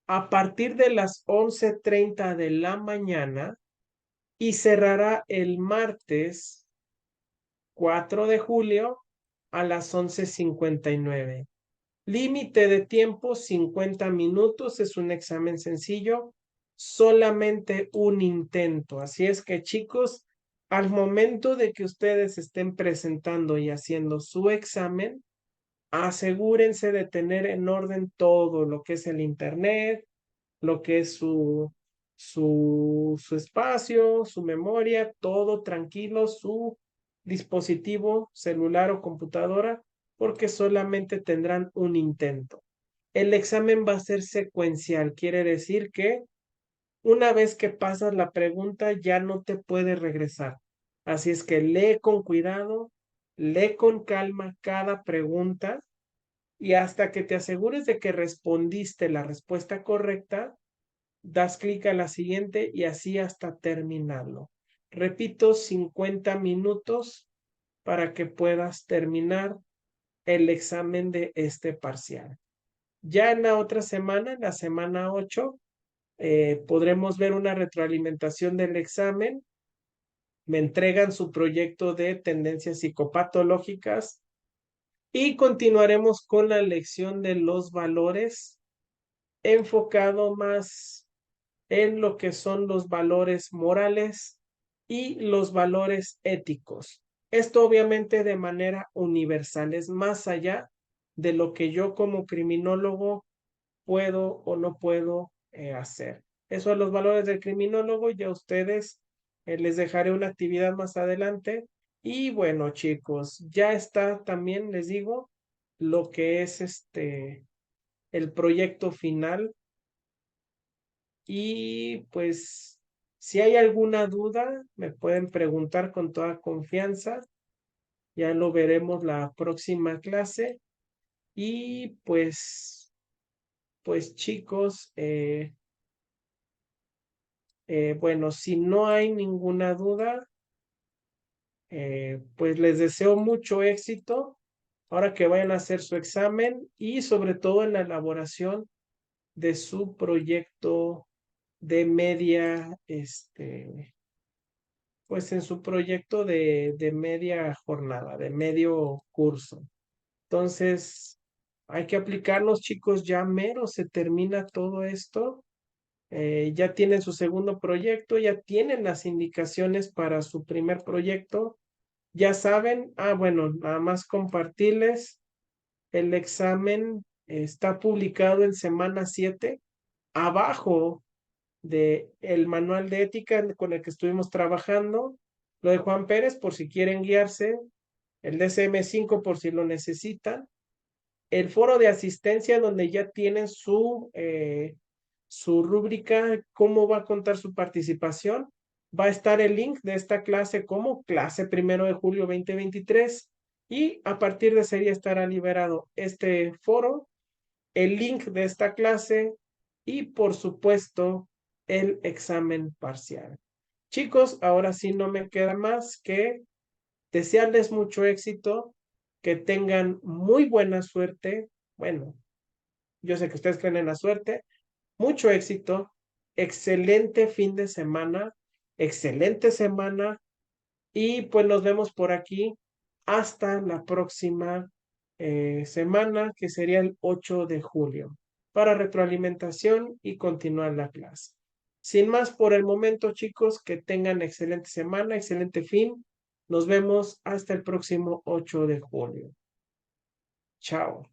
a partir de las 11:30 de la mañana y cerrará el martes 4 de julio a las 11:59. Límite de tiempo, 50 minutos. Es un examen sencillo, solamente un intento. Así es que, chicos, al momento de que ustedes estén presentando y haciendo su examen, asegúrense de tener en orden todo lo que es el internet, lo que es su espacio, su memoria, todo tranquilo, su dispositivo celular o computadora, porque solamente tendrán un intento. El examen va a ser secuencial, quiere decir que una vez que pasas la pregunta ya no te puedes regresar. Así es que lee con cuidado, lee con calma cada pregunta y hasta que te asegures de que respondiste la respuesta correcta, das clic a la siguiente y así hasta terminarlo. Repito, 50 minutos para que puedas terminar el examen de este parcial. Ya en la otra semana, en la semana 8, podremos ver una retroalimentación del examen. Me entregan su proyecto de tendencias psicopatológicas y continuaremos con la lección de los valores enfocado más en lo que son los valores morales y los valores éticos. Esto obviamente de manera universal, es más allá de lo que yo como criminólogo puedo o no puedo hacer. Eso de los valores del criminólogo, ya ustedes les dejaré una actividad más adelante. Y bueno, chicos, ya está también, les digo, lo que es el proyecto final y pues, si hay alguna duda, me pueden preguntar con toda confianza. Ya lo veremos la próxima clase. Y pues chicos, bueno, si no hay ninguna duda, pues les deseo mucho éxito ahora que vayan a hacer su examen y sobre todo en la elaboración de su proyecto de media, pues en su proyecto de media jornada, de medio curso. Entonces, hay que aplicarlos, chicos, ya mero se termina todo esto. Ya tienen su segundo proyecto, ya tienen las indicaciones para su primer proyecto. Ya saben, bueno, nada más compartirles, el examen está publicado en semana 7 abajo de el manual de ética con el que estuvimos trabajando, lo de Juan Pérez por si quieren guiarse, el DSM-5 por si lo necesitan, el foro de asistencia donde ya tienen su rúbrica, cómo va a contar su participación, va a estar el link de esta clase como clase 1 de julio 2023 y a partir de ese día estará liberado este foro, el link de esta clase y por supuesto el examen parcial. Chicos, ahora sí no me queda más que desearles mucho éxito, que tengan muy buena suerte. Bueno, yo sé que ustedes creen en la suerte, mucho éxito, excelente fin de semana, excelente semana y pues nos vemos por aquí hasta la próxima semana, que sería el 8 de julio, para retroalimentación y continuar la clase. Sin más por el momento, chicos, que tengan excelente semana, excelente fin. Nos vemos hasta el próximo 8 de julio. Chao.